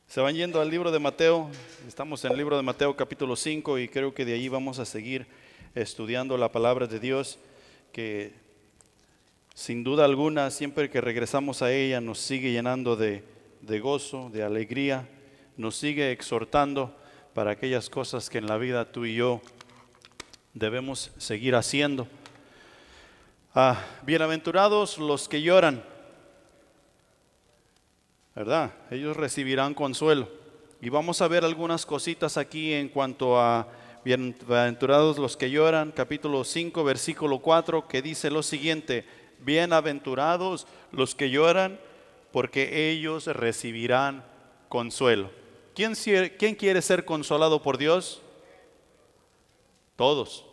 Se van yendo al libro de Mateo. Estamos en el libro de Mateo capítulo 5 y creo que de ahí vamos a seguir estudiando la palabra de Dios, que sin duda alguna siempre que regresamos a ella nos sigue llenando de gozo, de alegría, nos sigue exhortando para aquellas cosas que en la vida tú y yo debemos seguir haciendo. Bienaventurados los que lloran, ¿verdad? Ellos recibirán consuelo. Y vamos a ver algunas cositas aquí en cuanto a bienaventurados los que lloran, capítulo 5, versículo 4, que dice lo siguiente: bienaventurados los que lloran, porque ellos recibirán consuelo. ¿Quién quiere ser consolado por Dios? Todos.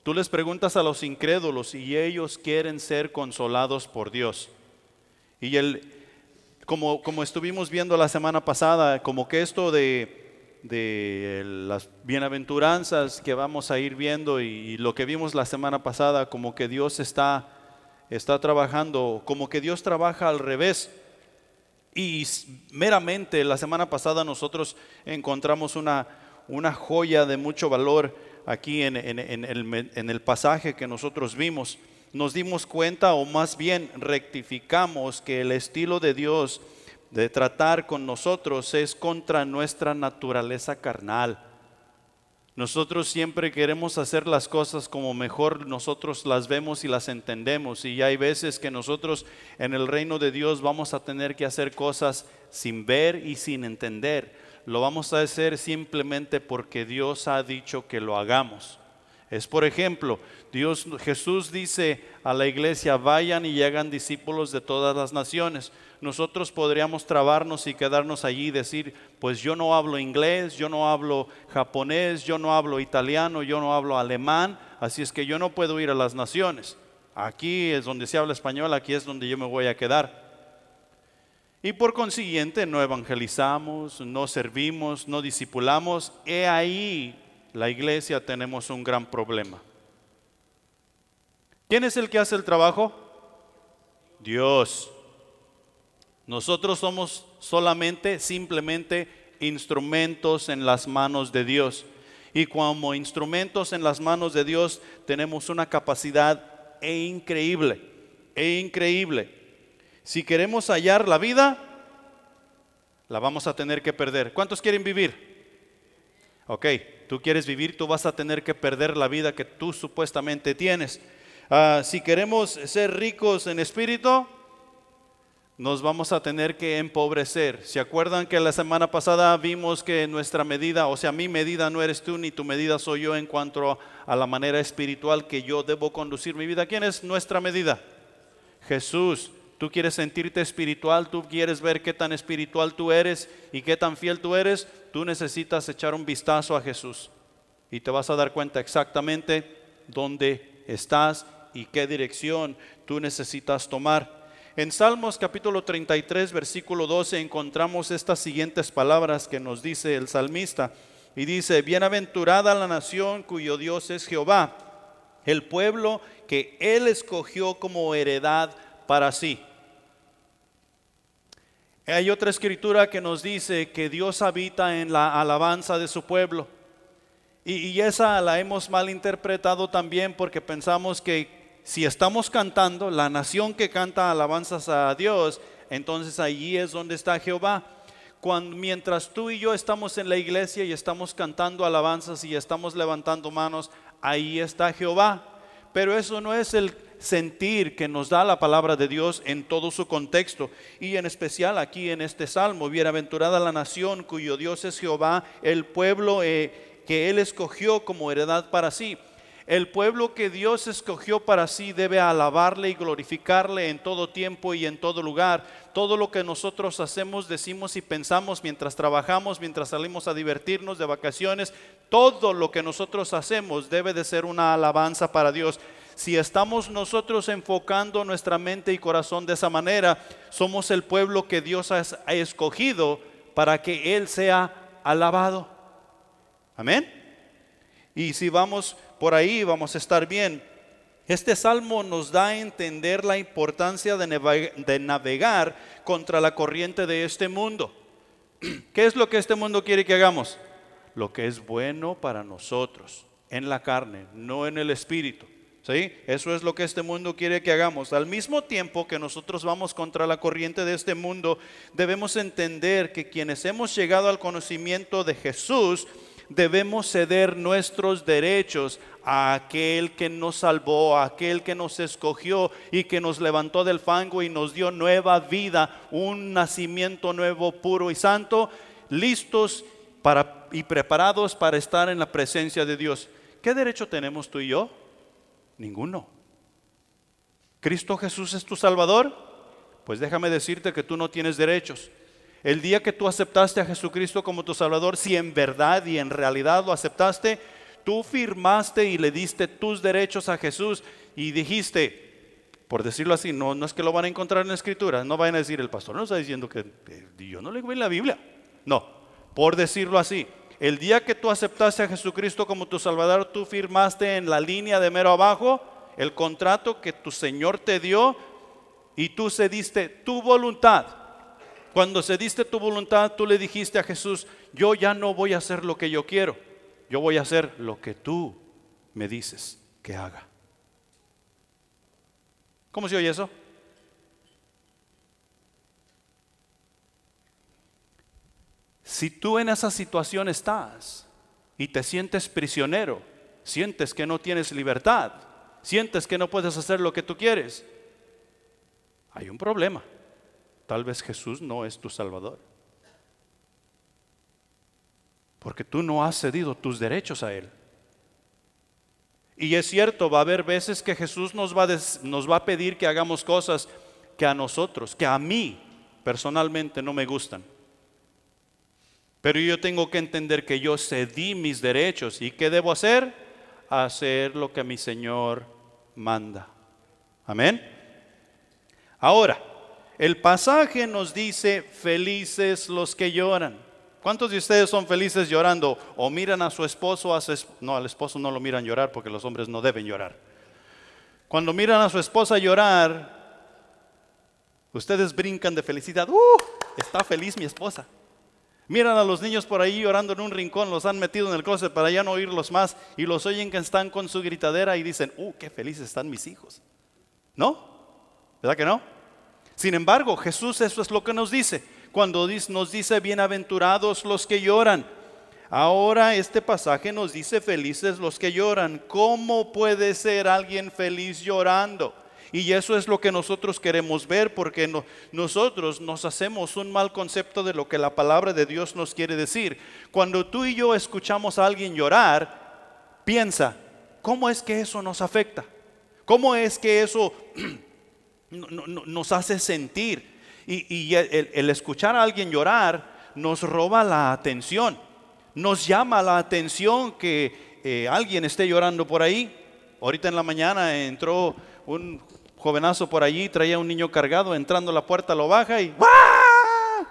Tú les preguntas a los incrédulos y ellos quieren ser consolados por Dios. Y como estuvimos viendo la semana pasada, como que esto de las bienaventuranzas que vamos a ir viendo y lo que vimos la semana pasada, como que Dios está trabajando, como que Dios trabaja al revés. Y meramente la semana pasada nosotros encontramos una joya de mucho valor aquí en el pasaje que nosotros vimos. Nos dimos cuenta, o más bien rectificamos, que el estilo de Dios de tratar con nosotros es contra nuestra naturaleza carnal. Nosotros siempre queremos hacer las cosas como mejor nosotros las vemos y las entendemos, y hay veces que nosotros en el reino de Dios vamos a tener que hacer cosas sin ver y sin entender. Lo vamos a hacer simplemente porque Dios ha dicho que lo hagamos. Es, por ejemplo, Jesús dice a la iglesia: vayan y hagan discípulos de todas las naciones. Nosotros podríamos trabarnos y quedarnos allí y decir: pues yo no hablo inglés, yo no hablo japonés, yo no hablo italiano, yo no hablo alemán, así es que yo no puedo ir a las naciones. Aquí es donde se habla español, aquí es donde yo me voy a quedar. Y por consiguiente no evangelizamos, no servimos, no discipulamos. He ahí la iglesia tenemos un gran problema. ¿Quién es el que hace el trabajo? Dios. Nosotros somos simplemente instrumentos en las manos de Dios. Y como instrumentos en las manos de Dios tenemos una capacidad increíble. Si queremos hallar la vida, la vamos a tener que perder. ¿Cuántos quieren vivir? Ok, tú quieres vivir, tú vas a tener que perder la vida que tú supuestamente tienes. Si queremos ser ricos en espíritu, nos vamos a tener que empobrecer. ¿Se acuerdan que la semana pasada vimos que nuestra medida, o sea, mi medida no eres tú ni tu medida soy yo en cuanto a la manera espiritual que yo debo conducir mi vida? ¿Quién es nuestra medida? Jesús. Tú quieres sentirte espiritual, tú quieres ver qué tan espiritual tú eres y qué tan fiel tú eres. Tú necesitas echar un vistazo a Jesús y te vas a dar cuenta exactamente dónde estás y qué dirección tú necesitas tomar. En Salmos capítulo 33 versículo 12 encontramos estas siguientes palabras que nos dice el salmista, y dice: bienaventurada la nación cuyo Dios es Jehová, el pueblo que Él escogió como heredad para sí. Hay otra escritura que nos dice que Dios habita en la alabanza de su pueblo, y esa la hemos malinterpretado también, porque pensamos que si estamos cantando, la nación que canta alabanzas a Dios, entonces allí es donde está Jehová. Mientras tú y yo estamos en la iglesia y estamos cantando alabanzas y estamos levantando manos, ahí está Jehová. Pero eso no es el sentir que nos da la palabra de Dios en todo su contexto, y en especial aquí en este salmo: bienaventurada la nación cuyo Dios es Jehová, el pueblo que Él escogió como heredad para sí. El pueblo que Dios escogió para sí debe alabarle y glorificarle en todo tiempo y en todo lugar. Todo lo que nosotros hacemos, decimos y pensamos mientras trabajamos, mientras salimos a divertirnos de vacaciones, todo lo que nosotros hacemos debe de ser una alabanza para Dios. Si estamos nosotros enfocando nuestra mente y corazón de esa manera, somos el pueblo que Dios ha escogido para que Él sea alabado. Amén. Y si vamos por ahí, vamos a estar bien. Este salmo nos da a entender la importancia de navegar contra la corriente de este mundo. ¿Qué es lo que este mundo quiere que hagamos? Lo que es bueno para nosotros, en la carne, no en el espíritu. ¿Sí? Eso es lo que este mundo quiere que hagamos. Al mismo tiempo que nosotros vamos contra la corriente de este mundo, debemos entender que quienes hemos llegado al conocimiento de Jesús, debemos ceder nuestros derechos a aquel que nos salvó, a aquel que nos escogió y que nos levantó del fango y nos dio nueva vida, un nacimiento nuevo, puro y santo, listos y preparados para estar en la presencia de Dios. ¿Qué derecho tenemos tú y yo? Ninguno. ¿Cristo Jesús es tu Salvador? Pues déjame decirte que tú no tienes derechos. El día que tú aceptaste a Jesucristo como tu Salvador, si en verdad y en realidad lo aceptaste, tú firmaste y le diste tus derechos a Jesús y dijiste, por decirlo así, no es que lo van a encontrar en la Escritura, no vayan a decir el pastor no está diciendo que yo no le veo en la Biblia. No, por decirlo así. El día que tú aceptaste a Jesucristo como tu Salvador, tú firmaste en la línea de mero abajo el contrato que tu Señor te dio y tú cediste tu voluntad. Cuando cediste tu voluntad, tú le dijiste a Jesús, yo ya no voy a hacer lo que yo quiero, yo voy a hacer lo que tú me dices que haga. ¿Cómo se oye eso? Si tú en esa situación estás y te sientes prisionero, sientes que no tienes libertad, sientes que no puedes hacer lo que tú quieres, hay un problema. Tal vez Jesús no es tu Salvador, porque tú no has cedido tus derechos a Él. Y es cierto, va a haber veces que Jesús nos va a pedir que hagamos cosas que a nosotros, que a mí personalmente no me gustan. Pero yo tengo que entender que yo cedí mis derechos. ¿Y qué debo hacer? Hacer lo que mi Señor manda. Amén. Ahora, el pasaje nos dice, felices los que lloran. ¿Cuántos de ustedes son felices llorando? O miran a su esposo, no, al esposo no lo miran llorar porque los hombres no deben llorar. Cuando miran a su esposa llorar, ustedes brincan de felicidad. Está feliz mi esposa. Miran a los niños por ahí llorando en un rincón, los han metido en el closet para ya no oírlos más y los oyen que están con su gritadera y dicen, qué felices están mis hijos. ¿No? ¿Verdad que no? Sin embargo, Jesús eso es lo que nos dice. Cuando nos dice, bienaventurados los que lloran. Ahora este pasaje nos dice, felices los que lloran. ¿Cómo puede ser alguien feliz llorando? Y eso es lo que nosotros queremos ver, porque nosotros nos hacemos un mal concepto de lo que la palabra de Dios nos quiere decir. Cuando tú y yo escuchamos a alguien llorar, piensa, ¿cómo es que eso nos afecta? ¿Cómo es que eso nos hace sentir? Y el escuchar a alguien llorar nos roba la atención. Nos llama la atención que alguien esté llorando por ahí. Ahorita en la mañana entró un jovenazo por allí, traía un niño cargado, entrando a la puerta lo baja y ¡ah!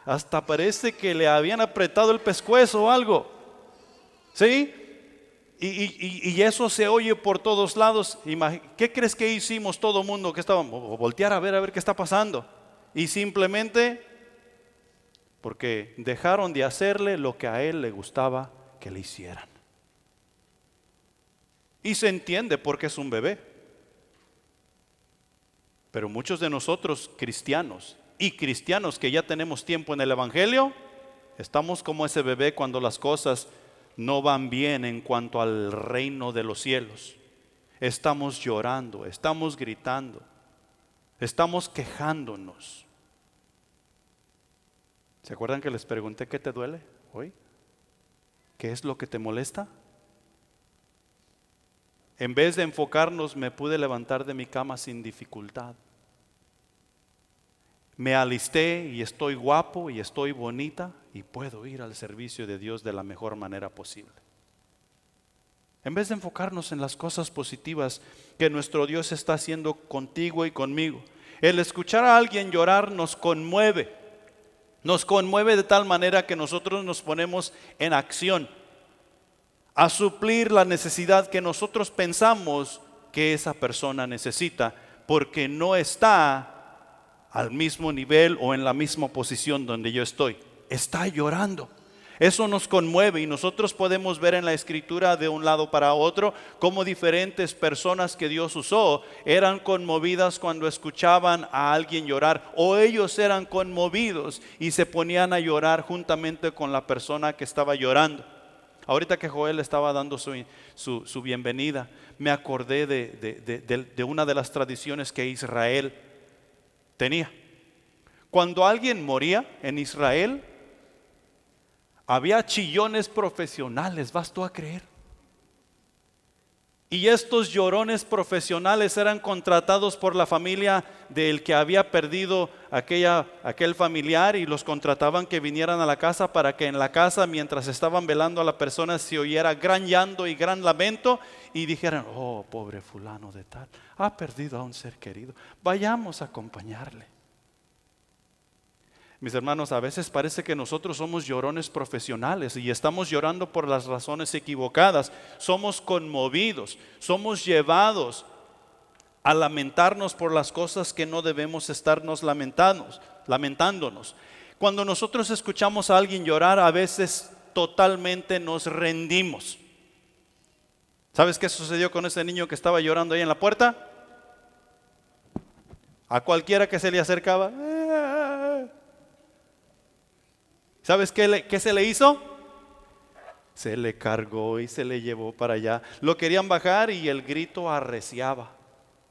Hasta parece que le habían apretado el pescuezo o algo. ¿Sí? Y eso se oye por todos lados. ¿Qué crees que hicimos todo el mundo? Que estábamos voltear a ver qué está pasando. Y simplemente porque dejaron de hacerle lo que a él le gustaba que le hicieran. Y se entiende porque es un bebé. Pero muchos de nosotros cristianos y cristianos que ya tenemos tiempo en el Evangelio, estamos como ese bebé cuando las cosas no van bien en cuanto al reino de los cielos. Estamos llorando, estamos gritando, estamos quejándonos. ¿Se acuerdan que les pregunté qué te duele hoy? ¿Qué es lo que te molesta? En vez de enfocarnos, me pude levantar de mi cama sin dificultad. Me alisté y estoy guapo y estoy bonita y puedo ir al servicio de Dios de la mejor manera posible. En vez de enfocarnos en las cosas positivas que nuestro Dios está haciendo contigo y conmigo, el escuchar a alguien llorar nos conmueve. Nos conmueve de tal manera que nosotros nos ponemos en acción a suplir la necesidad que nosotros pensamos que esa persona necesita, porque no está al mismo nivel o en la misma posición donde yo estoy. está llorando. Eso nos conmueve y nosotros podemos ver en la escritura de un lado para otro cómo diferentes personas que Dios usó eran conmovidas cuando escuchaban a alguien llorar, o ellos eran conmovidos y se ponían a llorar juntamente con la persona que estaba llorando. Ahorita que Joel estaba dando su bienvenida, me acordé de una de las tradiciones que Israel tenía. Cuando alguien moría en Israel, había chillones profesionales, ¿vas tú a creer? Y estos llorones profesionales eran contratados por la familia del que había perdido aquel familiar, y los contrataban que vinieran a la casa para que en la casa, mientras estaban velando a la persona, se oyera gran llanto y gran lamento y dijeran: oh, pobre fulano de tal, ha perdido a un ser querido, vayamos a acompañarle. Mis hermanos, a veces parece que nosotros somos llorones profesionales y estamos llorando por las razones equivocadas. Somos conmovidos, somos llevados a lamentarnos por las cosas que no debemos estarnos lamentándonos. Cuando nosotros escuchamos a alguien llorar, a veces totalmente nos rendimos. ¿Sabes qué sucedió con ese niño que estaba llorando ahí en la puerta? A cualquiera que se le acercaba, ¿sabes qué se le hizo? Se le cargó y se le llevó para allá. Lo querían bajar y el grito arreciaba.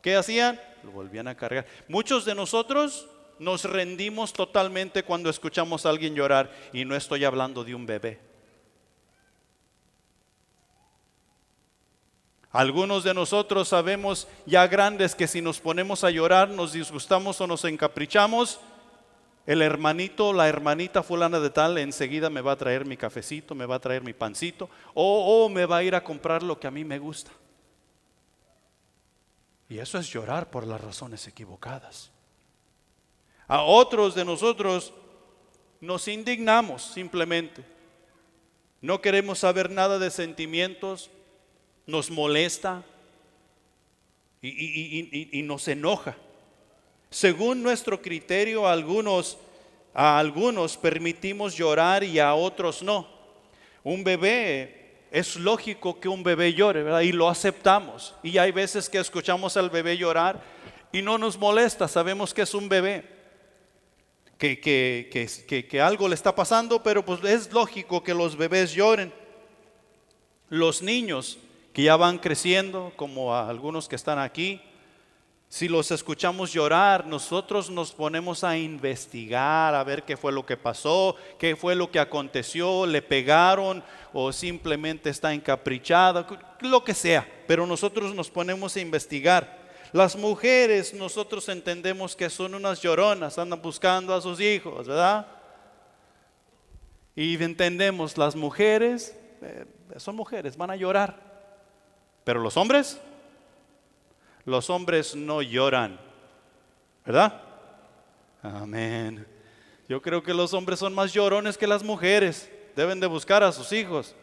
¿Qué hacían? Lo volvían a cargar. Muchos de nosotros nos rendimos totalmente cuando escuchamos a alguien llorar, y no estoy hablando de un bebé. Algunos de nosotros sabemos ya grandes que si nos ponemos a llorar, nos disgustamos o nos encaprichamos, el hermanito, la hermanita fulana de tal enseguida me va a traer mi cafecito, me va a traer mi pancito, o me va a ir a comprar lo que a mí me gusta. Y eso es llorar por las razones equivocadas. A otros de nosotros nos indignamos simplemente. No queremos saber nada de sentimientos, nos molesta y nos enoja. Según nuestro criterio, a algunos permitimos llorar y a otros no. Un bebé, es lógico que un bebé llore, ¿verdad? Y lo aceptamos. Y hay veces que escuchamos al bebé llorar y no nos molesta, sabemos que es un bebé, que algo le está pasando, pero pues es lógico que los bebés lloren. Los niños que ya van creciendo, como a algunos que están aquí, si los escuchamos llorar, nosotros nos ponemos a investigar, a ver qué fue lo que pasó, qué fue lo que aconteció, le pegaron o simplemente está encaprichada, lo que sea. Pero nosotros nos ponemos a investigar. Las mujeres, nosotros entendemos que son unas lloronas, andan buscando a sus hijos, ¿verdad? Y entendemos, las mujeres son mujeres, van a llorar. Pero los hombres no lloran, ¿verdad? Amén. Yo creo que los hombres son más llorones que las mujeres. Deben de buscar a sus hijos.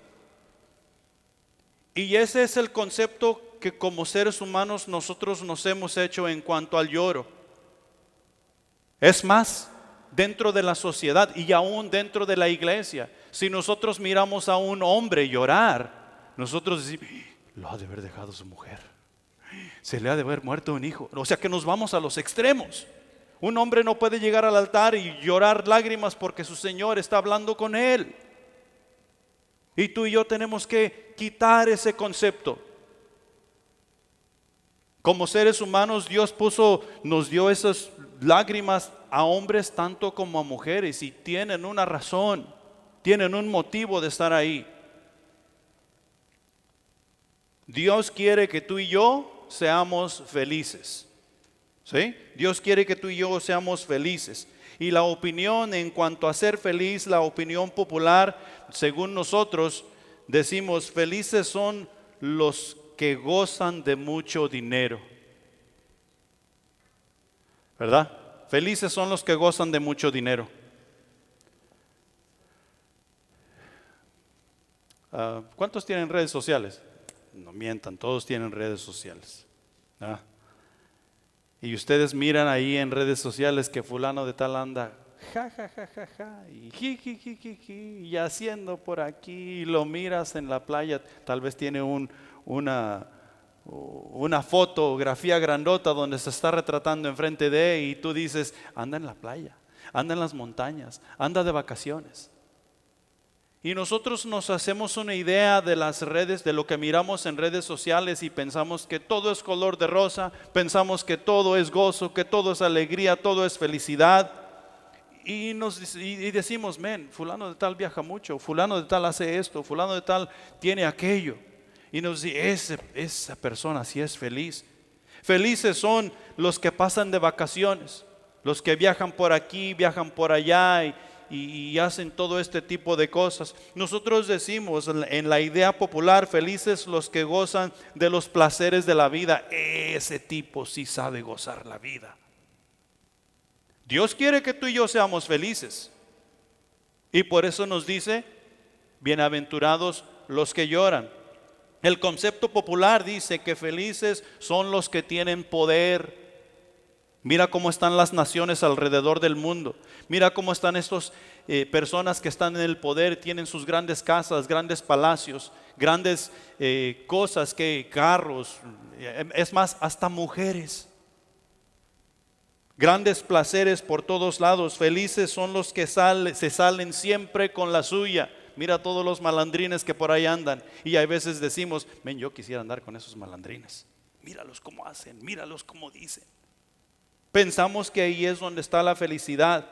Y ese es el concepto que como seres humanos nosotros nos hemos hecho en cuanto al lloro. Es más, dentro de la sociedad y aún dentro de la iglesia, si nosotros miramos a un hombre llorar, nosotros decimos: lo ha de haber dejado su mujer, se le ha de haber muerto un hijo. O sea que nos vamos a los extremos. Un hombre no puede llegar al altar y llorar lágrimas porque su Señor está hablando con él. Y tú y yo tenemos que quitar ese concepto. Como seres humanos, Dios nos dio esas lágrimas a hombres tanto como a mujeres, y tienen una razón, tienen un motivo de estar ahí. Dios quiere que tú y yo seamos felices. ¿Sí? Dios quiere que tú y yo seamos felices. Y la opinión en cuanto a ser feliz, la opinión popular, según nosotros, decimos: felices son los que gozan de mucho dinero. ¿Verdad? Felices son los que gozan de mucho dinero. ¿Cuántos tienen redes sociales? No mientan, todos tienen redes sociales. Y ustedes miran ahí en redes sociales que fulano de tal anda ja, ja, ja, ja, ja, y ji, ji, ji, ji, ji, y haciendo por aquí, y lo miras en la playa, tal vez tiene una fotografía grandota donde se está retratando enfrente de él y tú dices, anda en la playa, anda en las montañas, anda de vacaciones. Y nosotros nos hacemos una idea de las redes, de lo que miramos en redes sociales y pensamos que todo es color de rosa, pensamos que todo es gozo, que todo es alegría, todo es felicidad. Y decimos, fulano de tal viaja mucho, fulano de tal hace esto, fulano de tal tiene aquello. Y nos dice, esa persona sí es feliz. Felices son los que pasan de vacaciones, los que viajan por aquí, viajan por allá y hacen todo este tipo de cosas. Nosotros decimos en la idea popular, felices los que gozan de los placeres de la vida. Ese tipo sí sabe gozar la vida. Dios quiere que tú y yo seamos felices. Y por eso nos dice, bienaventurados los que lloran. El concepto popular dice que felices son los que tienen poder. Mira cómo están las naciones alrededor del mundo. Mira cómo están estas personas que están en el poder, tienen sus grandes casas, grandes palacios, grandes cosas, carros, es más, hasta mujeres. Grandes placeres por todos lados. Felices son los que se salen siempre con la suya. Mira todos los malandrines que por ahí andan. Y a veces decimos, yo quisiera andar con esos malandrines. Míralos cómo hacen, míralos cómo dicen. Pensamos que ahí es donde está la felicidad.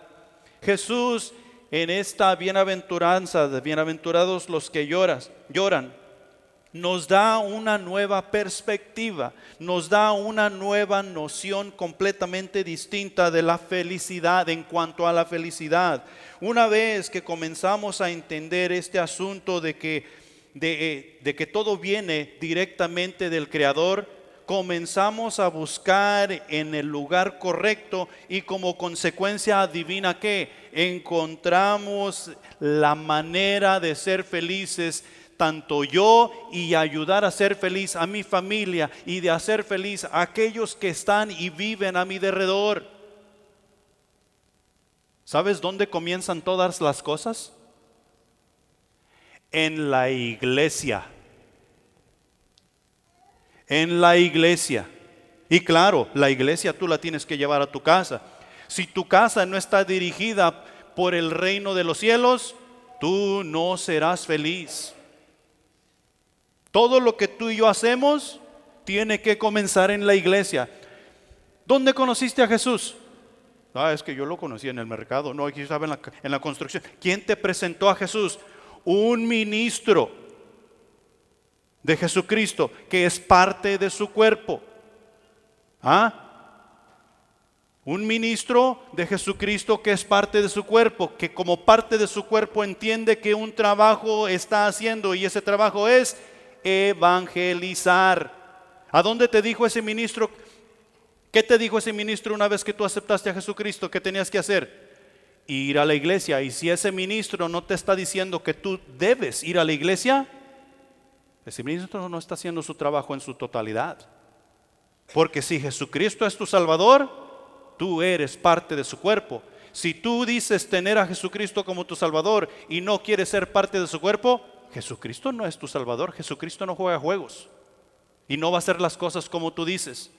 Jesús en esta bienaventuranza, de bienaventurados los que lloran, nos da una nueva perspectiva, nos da una nueva noción completamente distinta de la felicidad en cuanto a la felicidad. Una vez que comenzamos a entender este asunto de que todo viene directamente del Creador, comenzamos a buscar en el lugar correcto y como consecuencia adivina qué, encontramos la manera de ser felices, tanto yo y ayudar a ser feliz a mi familia y de hacer feliz a aquellos que están y viven a mi derredor. ¿Sabes dónde comienzan todas las cosas? En la iglesia. En la iglesia. Y claro, la iglesia tú la tienes que llevar a tu casa. Si tu casa no está dirigida por el reino de los cielos, tú no serás feliz. Todo lo que tú y yo hacemos tiene que comenzar en la iglesia. ¿Dónde conociste a Jesús? Es que yo lo conocí en el mercado. No, aquí estaba en la construcción. ¿Quién te presentó a Jesús? Un ministro de Jesucristo que es parte de su cuerpo. Un ministro de Jesucristo que es parte de su cuerpo, que como parte de su cuerpo entiende que un trabajo está haciendo y ese trabajo es evangelizar. ¿A dónde te dijo ese ministro? ¿Qué te dijo ese ministro una vez que tú aceptaste a Jesucristo? ¿Qué tenías que hacer? Ir a la iglesia. Y si ese ministro no te está diciendo que tú debes ir a la iglesia, ese ministro no está haciendo su trabajo en su totalidad. Porque si Jesucristo es tu Salvador, tú eres parte de su cuerpo. Si tú dices tener a Jesucristo como tu Salvador y no quieres ser parte de su cuerpo, Jesucristo no es tu Salvador. Jesucristo no juega juegos y no va a hacer las cosas como tú dices.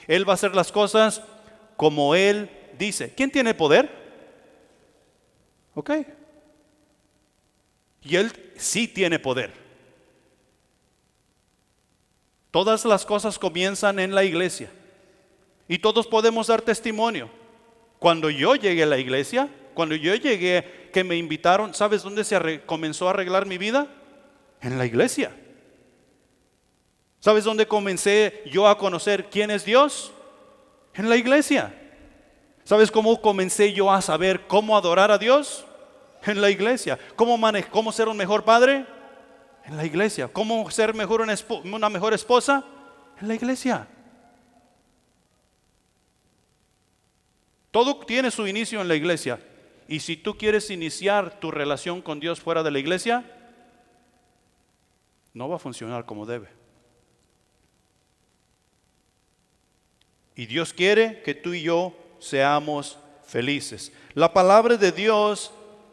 Él va a hacer las cosas como Él dice. ¿Quién tiene poder? Ok. Y Él sí tiene poder. Todas las cosas comienzan en la iglesia. Y todos podemos dar testimonio. Cuando yo llegué a la iglesia, cuando yo llegué, que me invitaron, ¿sabes dónde comenzó a arreglar mi vida? En la iglesia. ¿Sabes dónde comencé yo a conocer quién es Dios? En la iglesia. ¿Sabes cómo comencé yo a saber cómo adorar a Dios? En la iglesia. ¿Cómo ser un mejor padre? En la iglesia. ¿Cómo ser una mejor esposa? En la iglesia. Todo tiene su inicio en la iglesia. Y si tú quieres iniciar tu relación con Dios fuera de la iglesia, no va a funcionar como debe. Y Dios quiere que tú y yo seamos felices. La palabra de Dios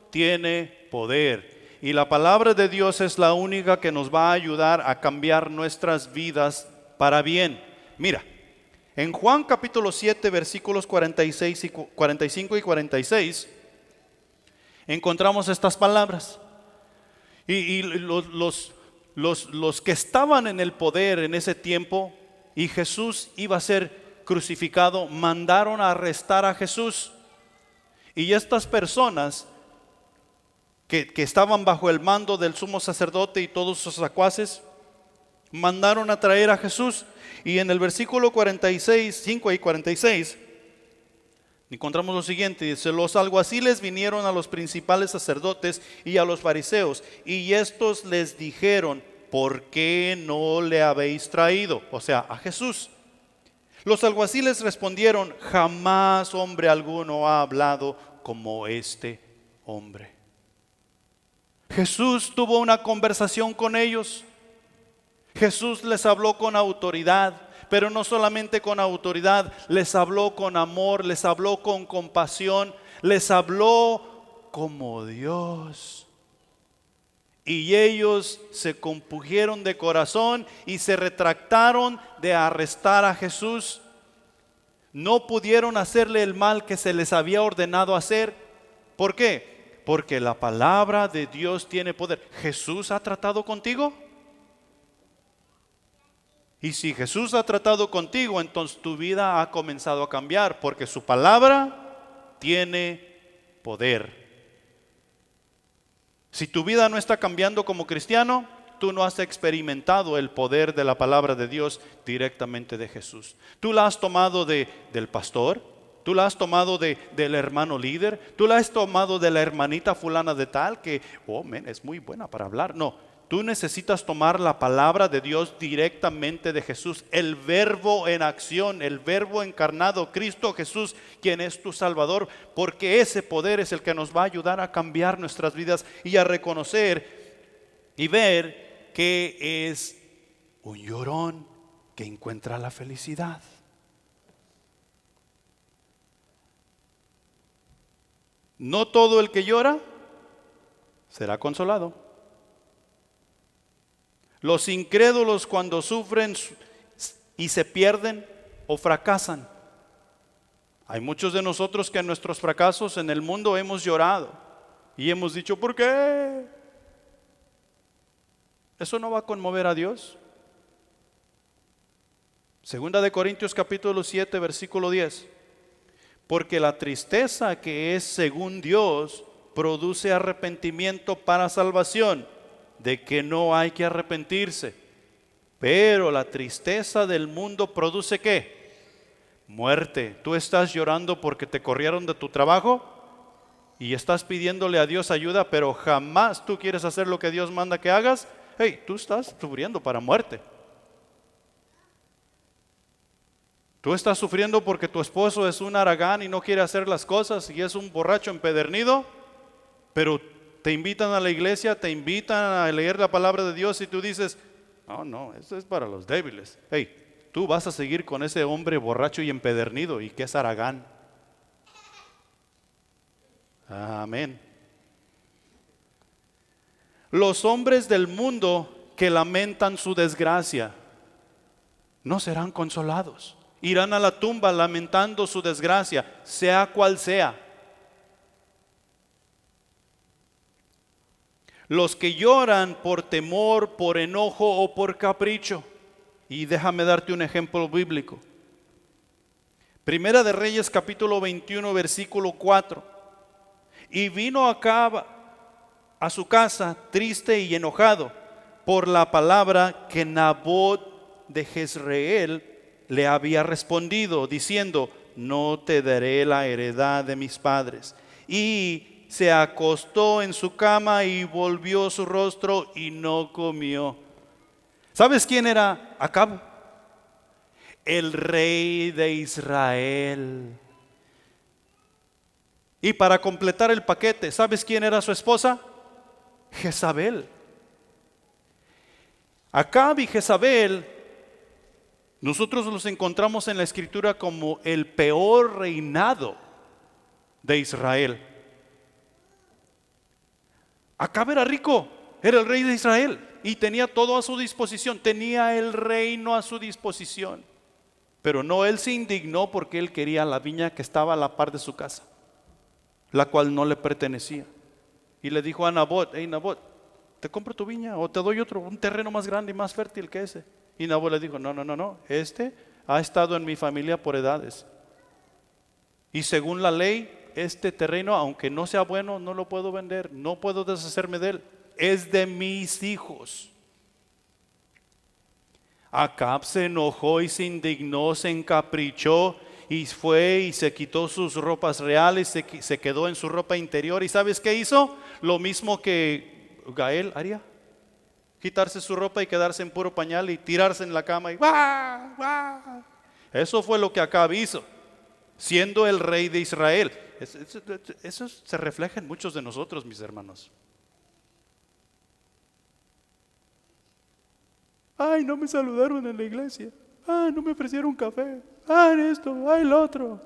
tiene poder y la palabra de Dios es la única que nos va a ayudar a cambiar nuestras vidas para bien. Mira, en Juan capítulo 7 versículos 45 y 46 encontramos estas palabras. Y los que estaban en el poder en ese tiempo y Jesús iba a ser crucificado, mandaron a arrestar a Jesús. Y estas personas que estaban bajo el mando del sumo sacerdote y todos sus secuaces, mandaron a traer a Jesús. Y en el versículo 46, 5 y 46, encontramos lo siguiente, dice: los alguaciles vinieron a los principales sacerdotes y a los fariseos, y estos les dijeron: ¿por qué no le habéis traído? O sea, a Jesús. Los alguaciles respondieron: jamás hombre alguno ha hablado como este hombre. Jesús tuvo una conversación con ellos. Jesús les habló con autoridad, pero no solamente con autoridad, les habló con amor, les habló con compasión, les habló como Dios. Y ellos se compungieron de corazón y se retractaron de arrestar a Jesús. No pudieron hacerle el mal que se les había ordenado hacer. ¿Por qué? Porque la palabra de Dios tiene poder. ¿Jesús ha tratado contigo? Y si Jesús ha tratado contigo, entonces tu vida ha comenzado a cambiar, porque su palabra tiene poder. Si tu vida no está cambiando como cristiano, tú no has experimentado el poder de la palabra de Dios directamente de Jesús. Tú la has tomado del pastor, tú la has tomado del hermano líder, tú la has tomado de la hermanita fulana de tal que, es muy buena para hablar. No, tú necesitas tomar la palabra de Dios directamente de Jesús, el verbo en acción, el verbo encarnado, Cristo Jesús, quien es tu Salvador, porque ese poder es el que nos va a ayudar a cambiar nuestras vidas y a reconocer y ver que es un llorón que encuentra la felicidad. No todo el que llora será consolado. Los incrédulos, cuando sufren y se pierden o fracasan, hay muchos de nosotros que en nuestros fracasos en el mundo hemos llorado y hemos dicho: ¿por qué? ¿Eso no va a conmover a Dios? Segunda de Corintios capítulo 7 versículo 10. Porque la tristeza que es según Dios produce arrepentimiento para salvación, de que no hay que arrepentirse. Pero la tristeza del mundo produce ¿qué? Muerte. Tú estás llorando porque te corrieron de tu trabajo y estás pidiéndole a Dios ayuda, pero jamás tú quieres hacer lo que Dios manda que hagas. Hey, tú estás sufriendo para muerte. Tú estás sufriendo porque tu esposo es un haragán y no quiere hacer las cosas y es un borracho empedernido, pero te invitan a la iglesia, te invitan a leer la palabra de Dios y tú dices: no, eso es para los débiles. Hey, tú vas a seguir con ese hombre borracho y empedernido y que es haragán. Amén. Los hombres del mundo que lamentan su desgracia no serán consolados. Irán a la tumba lamentando su desgracia, sea cual sea. Los que lloran por temor, por enojo o por capricho. Y déjame darte un ejemplo bíblico. Primera de Reyes capítulo 21 versículo 4. Y vino Acab a su casa triste y enojado por la palabra que Nabot de Jezreel le había respondido, diciendo: no te daré la heredad de mis padres. Y se acostó en su cama y volvió su rostro y no comió. ¿Sabes quién era Acab? El rey de Israel. Y para completar el paquete, ¿sabes quién era su esposa? Jezabel. Acab y Jezabel, nosotros los encontramos en la escritura como el peor reinado de Israel. Acab era rico, era el rey de Israel y tenía todo a su disposición, tenía el reino a su disposición. Pero no, él se indignó porque él quería la viña que estaba a la par de su casa, la cual no le pertenecía. Y le dijo a Nabot: hey Nabot, ¿te compro tu viña o te doy otro, un terreno más grande y más fértil que ese? Y Nabot le dijo: no, este ha estado en mi familia por edades. Y según la ley, este terreno, aunque no sea bueno, no lo puedo vender, no puedo deshacerme de él, es de mis hijos. Acab se enojó y se indignó, se encaprichó y fue y se quitó sus ropas reales, se quedó en su ropa interior. ¿Y sabes qué hizo? Lo mismo que Gael haría: quitarse su ropa y quedarse en puro pañal y tirarse en la cama y ¡guau! ¡Guau! Eso fue lo que Acab hizo, siendo el rey de Israel. Eso se refleja en muchos de nosotros, mis hermanos. Ay, no me saludaron en la iglesia. Ay, no me ofrecieron café. Ay, esto, ay, lo otro.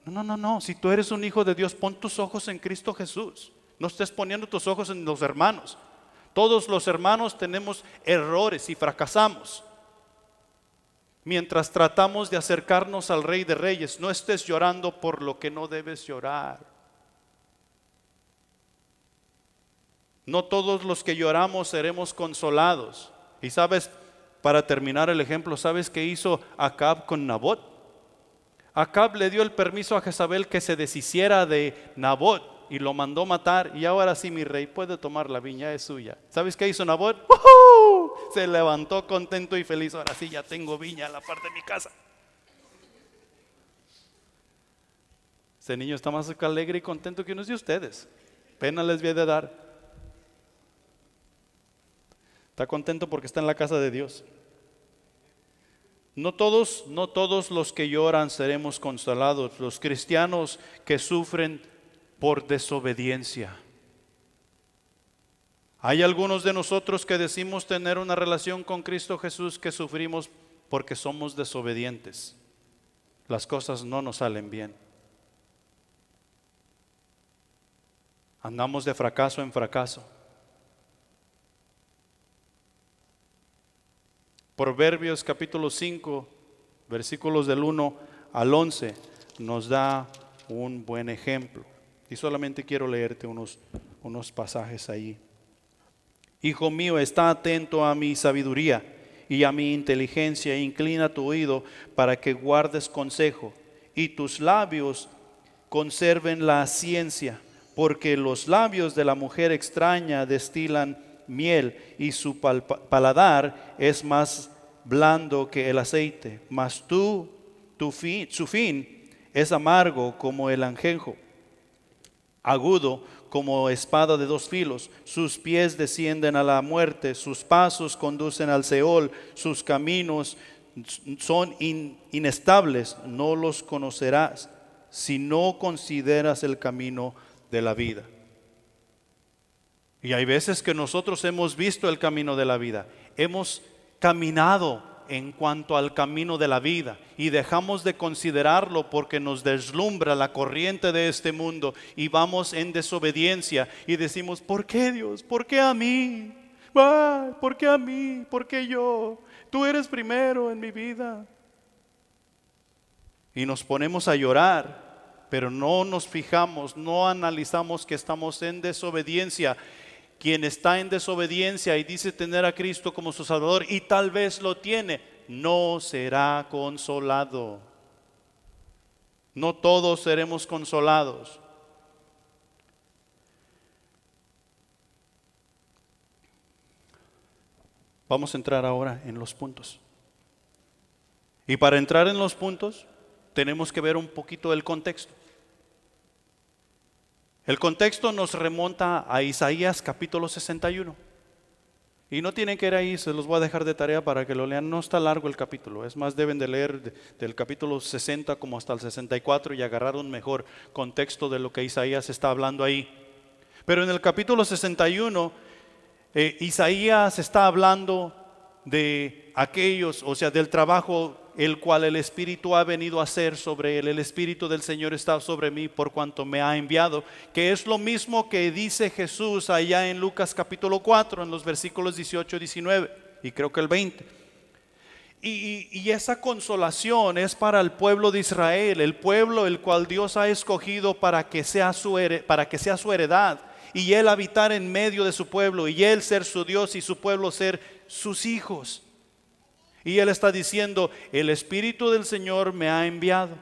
No. Si tú eres un hijo de Dios, pon tus ojos en Cristo Jesús. No estés poniendo tus ojos en los hermanos. Todos los hermanos tenemos errores y fracasamos. Mientras tratamos de acercarnos al Rey de Reyes, no estés llorando por lo que no debes llorar. No todos los que lloramos seremos consolados. Y sabes, para terminar el ejemplo, ¿sabes qué hizo Acab con Nabot? Acab le dio el permiso a Jezabel que se deshiciera de Nabot y lo mandó matar. Y ahora sí, mi rey, puede tomar la viña, es suya. ¿Sabes qué hizo Nabot? ¡Uhú! Se levantó contento y feliz. Ahora sí, ya tengo viña a la parte de mi casa. Ese niño está más alegre y contento que unos de ustedes. Pena les voy a dar. Está contento porque está en la casa de Dios. No todos los que lloran seremos consolados. Los cristianos que sufren por desobediencia. Hay algunos de nosotros que decimos tener una relación con Cristo Jesús que sufrimos porque somos desobedientes. Las cosas no nos salen bien. Andamos de fracaso en fracaso. Proverbios capítulo 5, versículos del 1 al 11 nos da un buen ejemplo. Y solamente quiero leerte unos pasajes ahí. Hijo mío, está atento a mi sabiduría y a mi inteligencia, e inclina tu oído para que guardes consejo y tus labios conserven la ciencia, porque los labios de la mujer extraña destilan miel y su paladar es más blando que el aceite, mas su fin es amargo como el ajenjo, agudo como espada de dos filos. Sus pies descienden a la muerte, sus pasos conducen al Seol, sus caminos son inestables. No los conocerás si no consideras el camino de la vida. Y hay veces que nosotros hemos visto el camino de la vida, hemos caminado en cuanto al camino de la vida y dejamos de considerarlo porque nos deslumbra la corriente de este mundo y vamos en desobediencia y decimos: ¿por qué, Dios? ¿Por qué a mí? ¿Por qué a mí? ¿Por qué yo? Tú eres primero en mi vida. Y nos ponemos a llorar, pero no nos fijamos, no analizamos que estamos en desobediencia. Quien está en desobediencia y dice tener a Cristo como su Salvador y tal vez lo tiene, no será consolado. No todos seremos consolados. Vamos a entrar ahora en los puntos. Y para entrar en los puntos tenemos que ver un poquito el contexto. El contexto nos remonta a Isaías capítulo 61. Y no tienen que ir ahí, se los voy a dejar de tarea para que lo lean. No está largo el capítulo, es más, deben de leer del capítulo 60 como hasta el 64 y agarrar un mejor contexto de lo que Isaías está hablando ahí. Pero en el capítulo 61, Isaías está hablando de aquellos, o sea, del trabajo el cual el Espíritu ha venido a ser sobre él. El Espíritu del Señor está sobre mí por cuanto me ha enviado. Que es lo mismo que dice Jesús allá en Lucas capítulo 4, en los versículos 18 y 19, y creo que el 20. Y esa consolación es para el pueblo de Israel, el pueblo el cual Dios ha escogido para que sea su heredad, y Él habitar en medio de su pueblo, y Él ser su Dios y su pueblo ser sus hijos. Y Él está diciendo: el Espíritu del Señor me ha enviado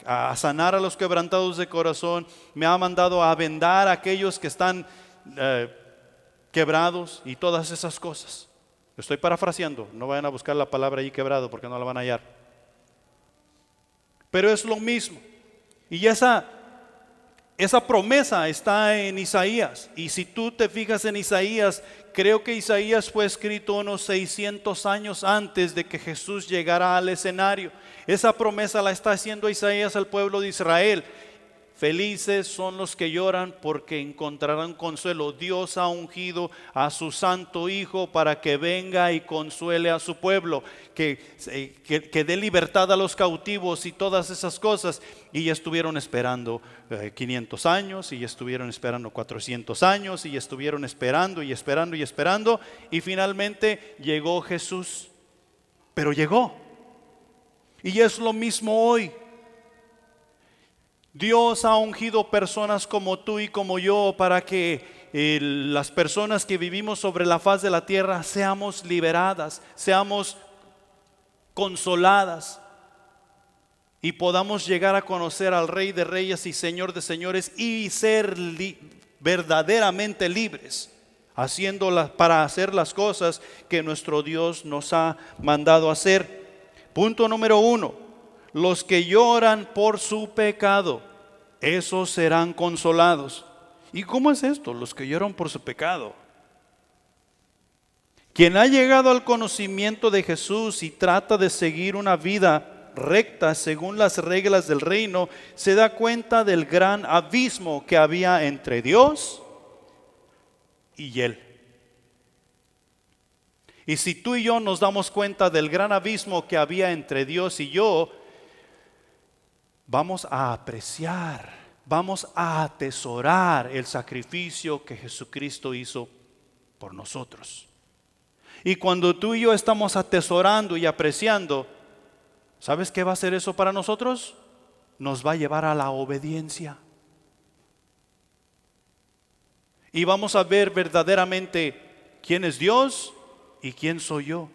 a sanar a los quebrantados de corazón, me ha mandado a vendar a aquellos que están quebrados y todas esas cosas. Estoy parafraseando, no vayan a buscar la palabra ahí quebrado porque no la van a hallar. Pero es lo mismo. Y esa promesa está en Isaías. Y si tú te fijas en Isaías, creo que Isaías fue escrito unos 600 años antes de que Jesús llegara al escenario. Esa promesa la está haciendo Isaías al pueblo de Israel. Felices son los que lloran porque encontrarán consuelo. Dios ha ungido a su santo Hijo para que venga y consuele a su pueblo, que dé libertad a los cautivos y todas esas cosas. Y ya estuvieron esperando 500 años, y ya estuvieron esperando 400 años, y ya estuvieron esperando y esperando y esperando, y finalmente llegó Jesús. Pero llegó. Y es lo mismo hoy. Dios ha ungido personas como tú y como yo para que las personas que vivimos sobre la faz de la tierra seamos liberadas, seamos consoladas y podamos llegar a conocer al Rey de Reyes y Señor de Señores y ser verdaderamente libres, para hacer las cosas que nuestro Dios nos ha mandado hacer. Punto número 1. Los que lloran por su pecado, esos serán consolados. ¿Y cómo es esto? Los que lloran por su pecado. Quien ha llegado al conocimiento de Jesús y trata de seguir una vida recta según las reglas del reino, se da cuenta del gran abismo que había entre Dios y él. Y si tú y yo nos damos cuenta del gran abismo que había entre Dios y yo, vamos a apreciar, vamos a atesorar el sacrificio que Jesucristo hizo por nosotros. Y cuando tú y yo estamos atesorando y apreciando, ¿sabes qué va a hacer eso para nosotros? Nos va a llevar a la obediencia. Y vamos a ver verdaderamente quién es Dios y quién soy yo.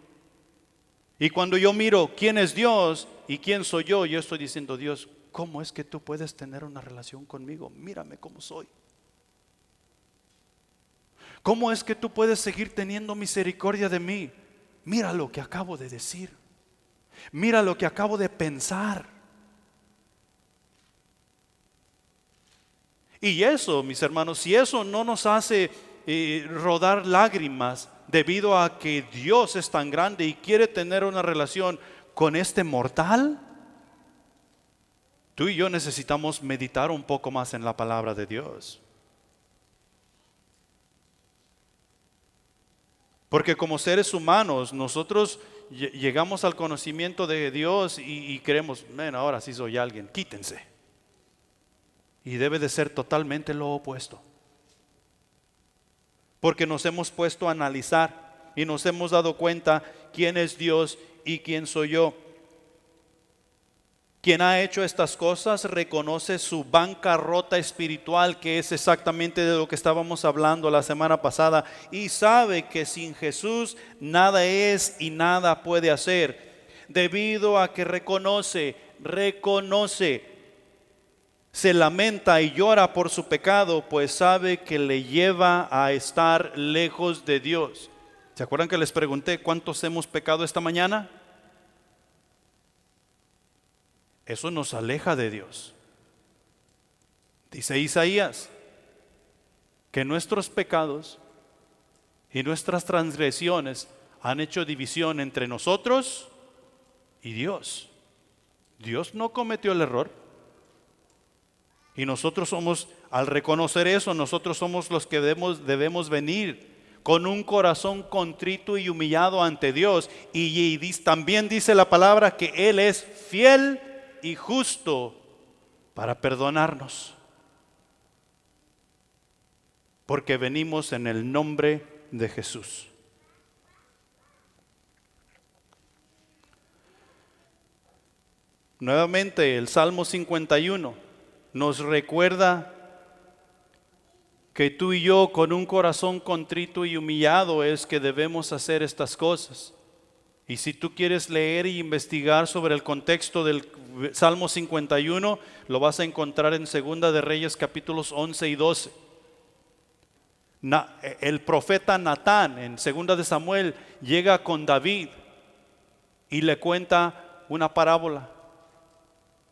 Y cuando yo miro quién es Dios y quién soy yo estoy diciendo: Dios, ¿cómo es que tú puedes tener una relación conmigo? Mírame cómo soy. ¿Cómo es que tú puedes seguir teniendo misericordia de mí? Mira lo que acabo de decir. Mira lo que acabo de pensar. Y eso, mis hermanos, si eso no nos hace rodar lágrimas debido a que Dios es tan grande y quiere tener una relación con este mortal, tú y yo necesitamos meditar un poco más en la palabra de Dios. Porque como seres humanos, nosotros llegamos al conocimiento de Dios y creemos: bueno, ahora sí soy alguien, quítense. Y debe de ser totalmente lo opuesto. Porque nos hemos puesto a analizar y nos hemos dado cuenta quién es Dios y quién soy yo. Quien ha hecho estas cosas reconoce su bancarrota espiritual, que es exactamente de lo que estábamos hablando la semana pasada, y sabe que sin Jesús nada es y nada puede hacer, debido a que reconoce, se lamenta y llora por su pecado, pues sabe que le lleva a estar lejos de Dios. ¿Se acuerdan que les pregunté cuántos hemos pecado esta mañana? Eso nos aleja de Dios. Dice Isaías que nuestros pecados y nuestras transgresiones han hecho división entre nosotros y Dios. Dios no cometió el error. Y nosotros somos, al reconocer eso, nosotros somos los que debemos venir con un corazón contrito y humillado ante Dios. También dice la palabra que Él es fiel y justo para perdonarnos. Porque venimos en el nombre de Jesús. Nuevamente el Salmo 51 nos recuerda que tú y yo con un corazón contrito y humillado es que debemos hacer estas cosas. Y si tú quieres leer y investigar sobre el contexto del Salmo 51, lo vas a encontrar en Segunda de Reyes capítulos 11 y 12. El profeta Natán en Segunda de Samuel llega con David y le cuenta una parábola.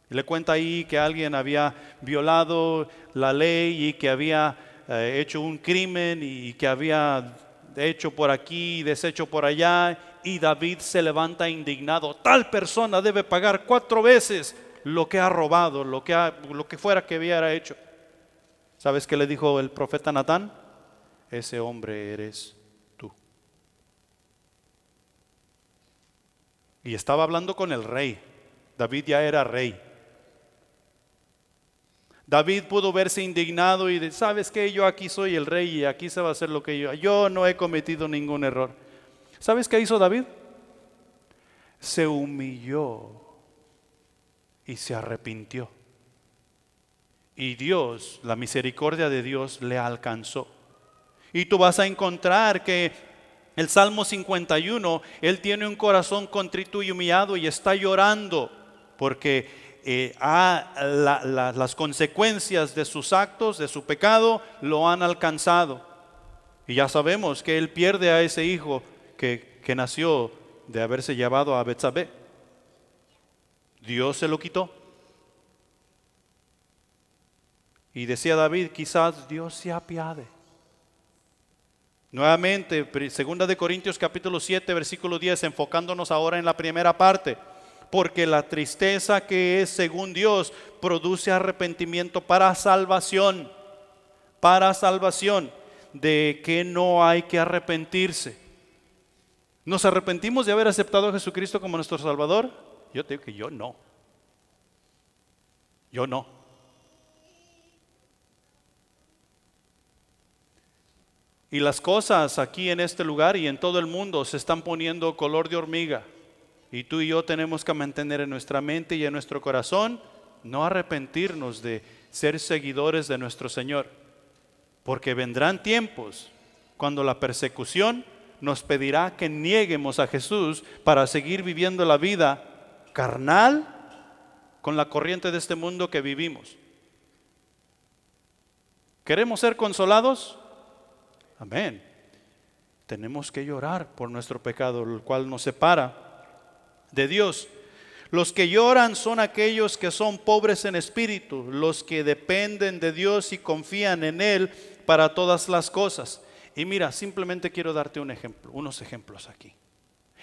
Le cuenta ahí que alguien había violado la ley y que había hecho un crimen y que había hecho por aquí y deshecho por allá, y David se levanta indignado. Tal persona debe pagar 4 veces lo que ha robado, lo que fuera que hubiera hecho. ¿Sabes qué le dijo el profeta Natán? Ese hombre eres tú. Y estaba hablando con el rey. David ya era rey. David pudo verse indignado y decir, ¿sabes qué? Yo aquí soy el rey y aquí se va a hacer lo que yo no he cometido ningún error. ¿Sabes qué hizo David? Se humilló y se arrepintió. Y Dios, la misericordia de Dios le alcanzó. Y tú vas a encontrar que el Salmo 51, él tiene un corazón contrito y humillado y está llorando porque las consecuencias de sus actos, de su pecado, lo han alcanzado. Y ya sabemos que él pierde a ese hijo que nació de haberse llevado a Betsabé. Dios se lo quitó. Y decía David, quizás Dios se apiade. Nuevamente, segunda de Corintios capítulo 7, versículo 10, enfocándonos ahora en la primera parte. Porque la tristeza que es según Dios produce arrepentimiento para salvación, de que no hay que arrepentirse. ¿Nos arrepentimos de haber aceptado a Jesucristo como nuestro Salvador? Yo te digo que yo no. Yo no. Y las cosas aquí en este lugar y en todo el mundo se están poniendo color de hormiga. Y tú y yo tenemos que mantener en nuestra mente y en nuestro corazón no arrepentirnos de ser seguidores de nuestro Señor. Porque vendrán tiempos cuando la persecución nos pedirá que nieguemos a Jesús para seguir viviendo la vida carnal con la corriente de este mundo que vivimos. ¿Queremos ser consolados? Amén. Tenemos que llorar por nuestro pecado, el cual nos separa de Dios. Los que lloran son aquellos que son pobres en espíritu, los que dependen de Dios y confían en Él para todas las cosas. Y mira, simplemente quiero darte un ejemplo, unos ejemplos aquí.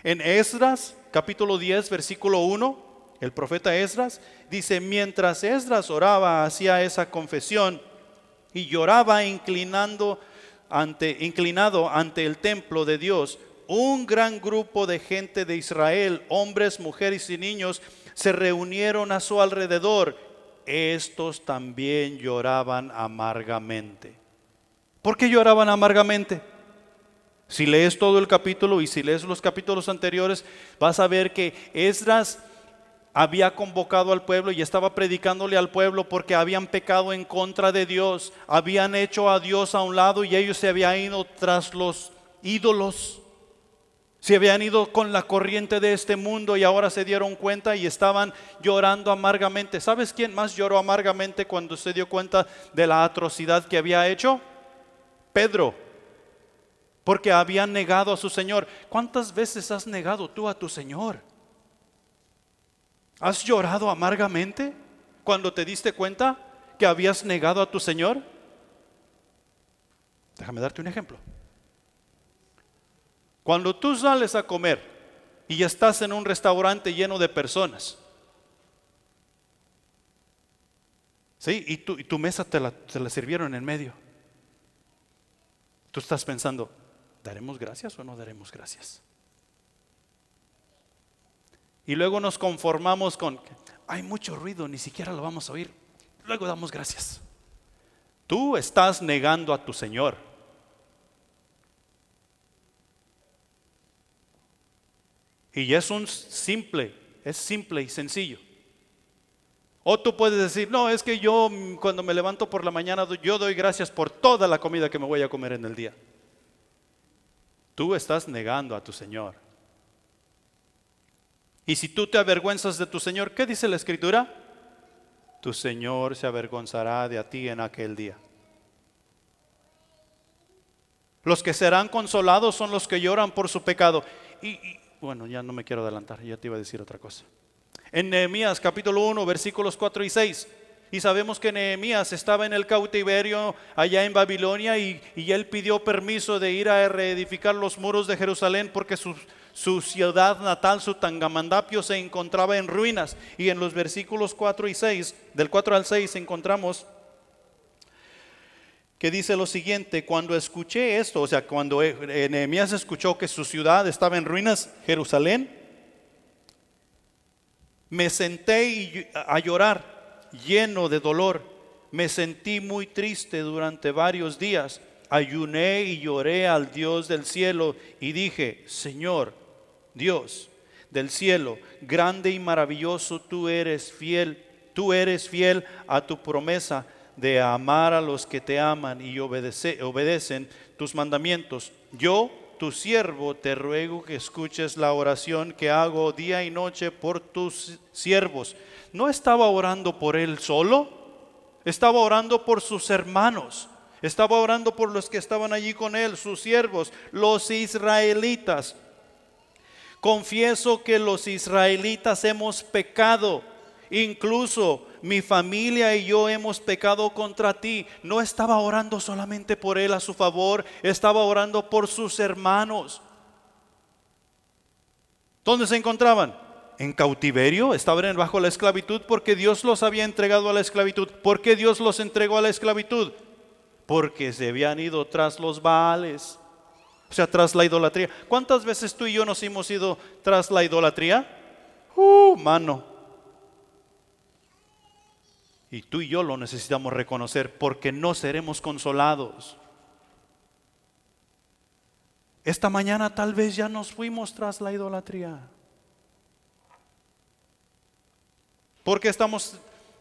En Esdras, capítulo 10, versículo 1, el profeta Esdras dice, mientras Esdras oraba, hacía esa confesión y lloraba inclinado ante el templo de Dios, un gran grupo de gente de Israel, hombres, mujeres y niños, se reunieron a su alrededor. Estos también lloraban amargamente. ¿Por qué lloraban amargamente? Si lees todo el capítulo y si lees los capítulos anteriores, vas a ver que Esdras había convocado al pueblo y estaba predicándole al pueblo porque habían pecado en contra de Dios, habían hecho a Dios a un lado y ellos se habían ido tras los ídolos. Se habían ido con la corriente de este mundo y ahora se dieron cuenta y estaban llorando amargamente. ¿Sabes quién más lloró amargamente cuando se dio cuenta de la atrocidad que había hecho? Pedro, porque habían negado a su Señor. ¿Cuántas veces has negado tú a tu Señor? ¿Has llorado amargamente cuando te diste cuenta que habías negado a tu Señor? Déjame darte un ejemplo. Cuando tú sales a comer y estás en un restaurante lleno de personas, ¿sí? Y tu mesa te la sirvieron en medio. Tú estás pensando, ¿daremos gracias o no daremos gracias? Y luego nos conformamos con, hay mucho ruido, ni siquiera lo vamos a oír. Luego damos gracias. Tú estás negando a tu Señor. Y es simple y sencillo. O tú puedes decir, no, es que yo cuando me levanto por la mañana, yo doy gracias por toda la comida que me voy a comer en el día. Tú estás negando a tu Señor. Y si tú te avergüenzas de tu Señor, ¿qué dice la Escritura? Tu Señor se avergonzará de ti en aquel día. Los que serán consolados son los que lloran por su pecado. Y bueno, ya no me quiero adelantar, ya te iba a decir otra cosa. En Nehemías capítulo 1 versículos 4 y 6, y sabemos que Nehemías estaba en el cautiverio allá en Babilonia y él pidió permiso de ir a reedificar los muros de Jerusalén porque su ciudad natal, su Tangamandapio, se encontraba en ruinas. Y en los versículos 4 y 6, del 4 al 6 encontramos que dice lo siguiente: cuando escuché esto, o sea, cuando Nehemías escuchó que su ciudad estaba en ruinas, Jerusalén, me senté a llorar, lleno de dolor. Me sentí muy triste durante varios días. Ayuné y lloré al Dios del cielo y dije: Señor, Dios del cielo, grande y maravilloso, tú eres fiel a tu promesa de amar a los que te aman y obedecen tus mandamientos. Yo, tu siervo, te ruego que escuches la oración que hago día y noche por tus siervos. No estaba orando por él solo, estaba orando por sus hermanos, estaba orando por los que estaban allí con él, sus siervos, los israelitas. Confieso que los israelitas hemos pecado, incluso mi familia y yo hemos pecado contra ti. No estaba orando solamente por él a su favor, estaba orando por sus hermanos. ¿Dónde se encontraban? En cautiverio, estaban bajo la esclavitud porque Dios los había entregado a la esclavitud. ¿Por qué Dios los entregó a la esclavitud? Porque se habían ido tras los Baales, o sea, tras la idolatría. ¿Cuántas veces tú y yo nos hemos ido tras la idolatría? Mano. Y tú y yo lo necesitamos reconocer, porque no seremos consolados. Esta mañana tal vez ya nos fuimos tras la idolatría, porque estamos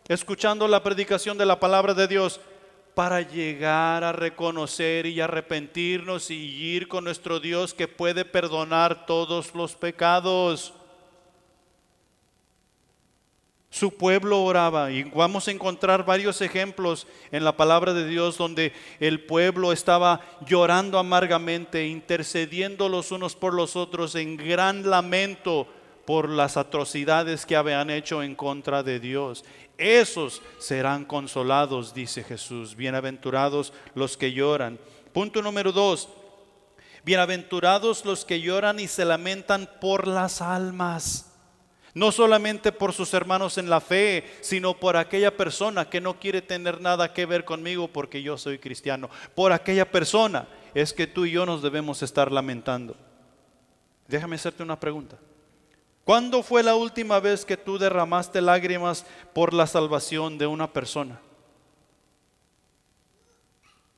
escuchando la predicación de la palabra de Dios para llegar a reconocer y arrepentirnos y ir con nuestro Dios que puede perdonar todos los pecados. Su pueblo oraba, y vamos a encontrar varios ejemplos en la palabra de Dios donde el pueblo estaba llorando amargamente, intercediendo los unos por los otros en gran lamento por las atrocidades que habían hecho en contra de Dios. Esos serán consolados, dice Jesús. Bienaventurados los que lloran. Punto número 2. Bienaventurados los que lloran y se lamentan por las almas. No solamente por sus hermanos en la fe, sino por aquella persona que no quiere tener nada que ver conmigo porque yo soy cristiano. Por aquella persona es que tú y yo nos debemos estar lamentando. Déjame hacerte una pregunta. ¿Cuándo fue la última vez que tú derramaste lágrimas por la salvación de una persona?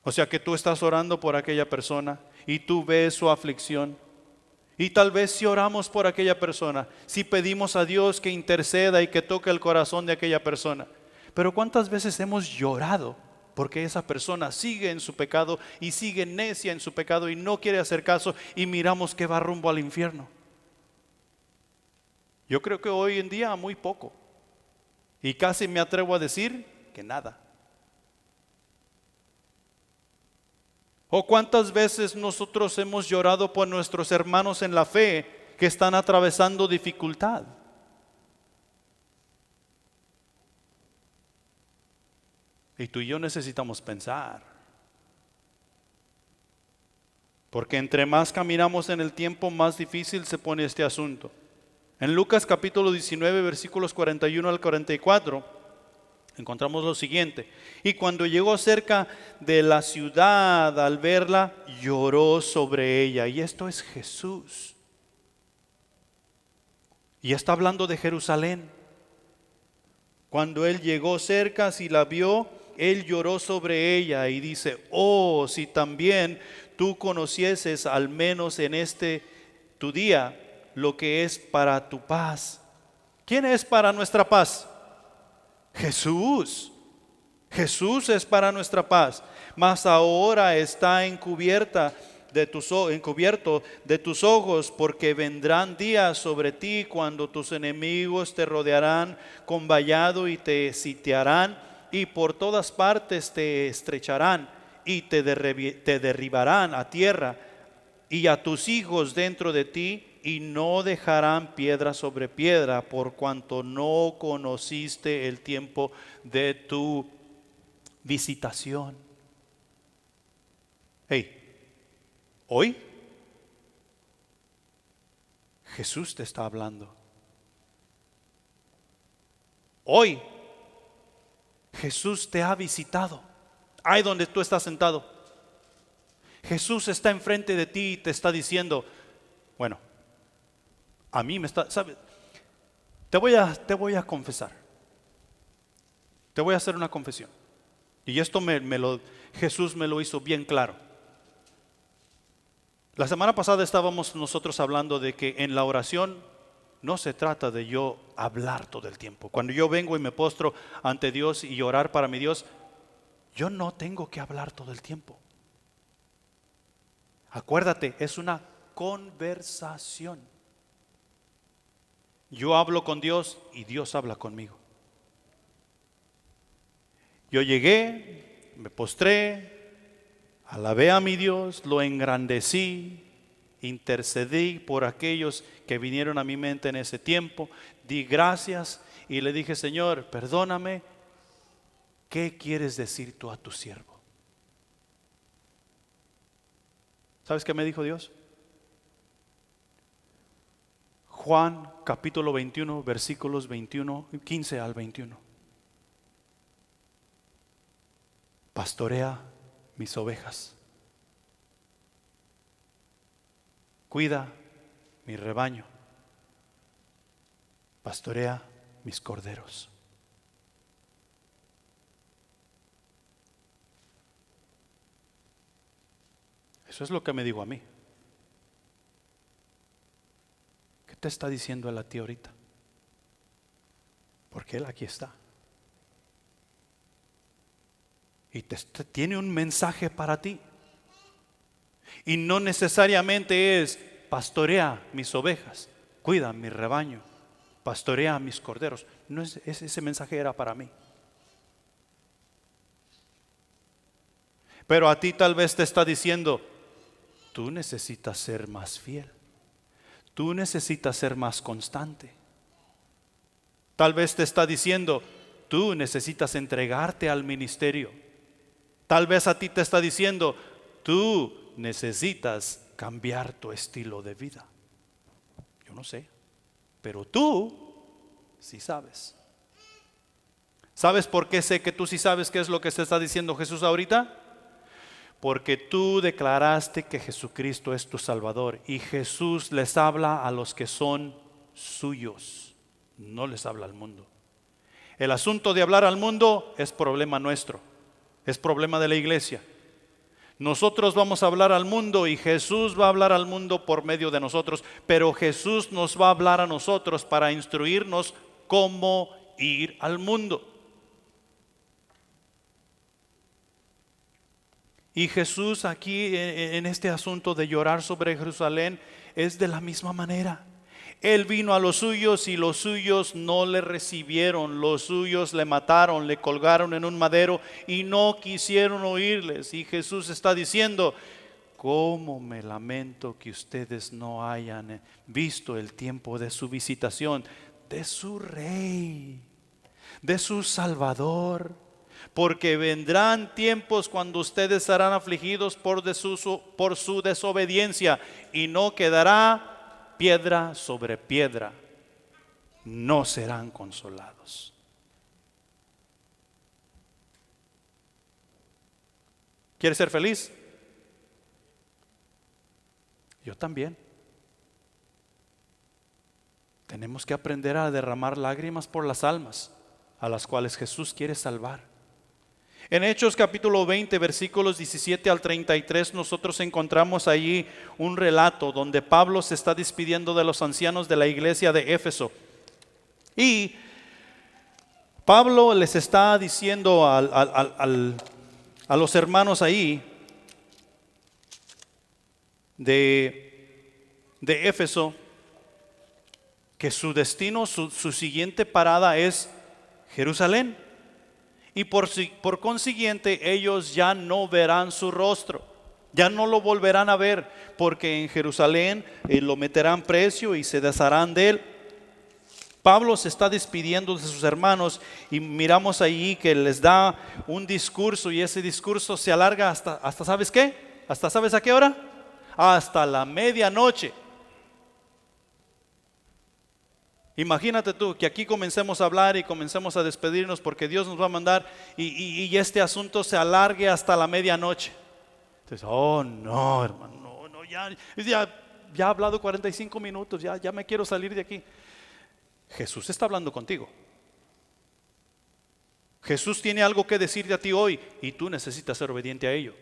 O sea, que tú estás orando por aquella persona y tú ves su aflicción. Y tal vez si oramos por aquella persona, si pedimos a Dios que interceda y que toque el corazón de aquella persona. Pero ¿cuántas veces hemos llorado porque esa persona sigue en su pecado y sigue necia en su pecado y no quiere hacer caso, y miramos que va rumbo al infierno? Yo creo que hoy en día muy poco, y casi me atrevo a decir que nada. ¿O cuántas veces nosotros hemos llorado por nuestros hermanos en la fe que están atravesando dificultad? Y tú y yo necesitamos pensar, porque entre más caminamos en el tiempo, más difícil se pone este asunto. En Lucas capítulo 19, versículos 41 al 44, encontramos lo siguiente: y cuando llegó cerca de la ciudad, al verla, lloró sobre ella. Y esto es Jesús. Y está hablando de Jerusalén. Cuando él llegó cerca, si la vio, él lloró sobre ella y dice: oh, si también tú conocieses, al menos en este tu día, lo que es para tu paz. ¿Quién es para nuestra paz? Jesús. Jesús es para nuestra paz. Mas ahora está encubierto de tus ojos, porque vendrán días sobre ti cuando tus enemigos te rodearán con vallado y te sitiarán, y por todas partes te estrecharán y te derribarán a tierra y a tus hijos dentro de ti, y no dejarán piedra sobre piedra, por cuanto no conociste el tiempo de tu visitación. Hey, hoy Jesús te está hablando. Hoy Jesús te ha visitado. Ahí donde tú estás sentado, Jesús está enfrente de ti y te está diciendo: bueno, a mí me está, ¿sabes? Te voy a confesar. Te voy a hacer una confesión. Y esto Jesús me lo hizo bien claro. La semana pasada estábamos nosotros hablando de que en la oración no se trata de yo hablar todo el tiempo. Cuando yo vengo y me postro ante Dios y orar para mi Dios, yo no tengo que hablar todo el tiempo. Acuérdate, es una conversación. Yo hablo con Dios y Dios habla conmigo. Yo llegué, me postré, alabé a mi Dios, lo engrandecí, intercedí por aquellos que vinieron a mi mente en ese tiempo, di gracias y le dije: Señor, perdóname, ¿qué quieres decir tú a tu siervo? ¿Sabes qué me dijo Dios? Juan capítulo 21, versículos 15 al 21. Pastorea mis ovejas, cuida mi rebaño, pastorea mis corderos. Eso es lo que me dijo a mí. ¿Qué te está diciendo él a ti ahorita? Porque él aquí está. Y tiene un mensaje para ti. Y no necesariamente es: pastorea mis ovejas, cuida mi rebaño, pastorea mis corderos. No es, ese mensaje era para mí. Pero a ti tal vez te está diciendo: tú necesitas ser más fiel. Tú necesitas ser más constante. Tal vez te está diciendo: tú necesitas entregarte al ministerio. Tal vez a ti te está diciendo: tú necesitas cambiar tu estilo de vida. Yo no sé, pero tú sí sabes. ¿Sabes por qué sé que tú sí sabes qué es lo que te está diciendo Jesús ahorita? Porque tú declaraste que Jesucristo es tu Salvador, y Jesús les habla a los que son suyos, no les habla al mundo. El asunto de hablar al mundo es problema nuestro, es problema de la iglesia. Nosotros vamos a hablar al mundo y Jesús va a hablar al mundo por medio de nosotros, pero Jesús nos va a hablar a nosotros para instruirnos cómo ir al mundo. Y Jesús aquí en este asunto de llorar sobre Jerusalén es de la misma manera. Él vino a los suyos y los suyos no le recibieron. Los suyos le mataron, le colgaron en un madero y no quisieron oírles. Y Jesús está diciendo: cómo me lamento que ustedes no hayan visto el tiempo de su visitación, de su Rey, de su Salvador. Porque vendrán tiempos cuando ustedes serán afligidos por su desobediencia, y no quedará piedra sobre piedra. No serán consolados. ¿Quieres ser feliz? Yo también. Tenemos que aprender a derramar lágrimas por las almas a las cuales Jesús quiere salvar. En Hechos capítulo 20, versículos 17 al 33, nosotros encontramos allí un relato donde Pablo se está despidiendo de los ancianos de la iglesia de Éfeso. Y Pablo les está diciendo a los hermanos ahí de Éfeso que su destino, su siguiente parada es Jerusalén. Y por consiguiente ellos ya no verán su rostro, ya no lo volverán a ver, porque en Jerusalén lo meterán preso y se desharán de él. Pablo se está despidiendo de sus hermanos y miramos ahí que les da un discurso, y ese discurso se alarga hasta ¿sabes qué? ¿Hasta sabes a qué hora? Hasta la medianoche. Imagínate tú que aquí comencemos a hablar y comencemos a despedirnos porque Dios nos va a mandar y este asunto se alargue hasta la medianoche. Entonces, oh no, hermano, no, ya he hablado 45 minutos, ya me quiero salir de aquí. Jesús está hablando contigo. Jesús tiene algo que decirte a ti hoy y tú necesitas ser obediente a ello.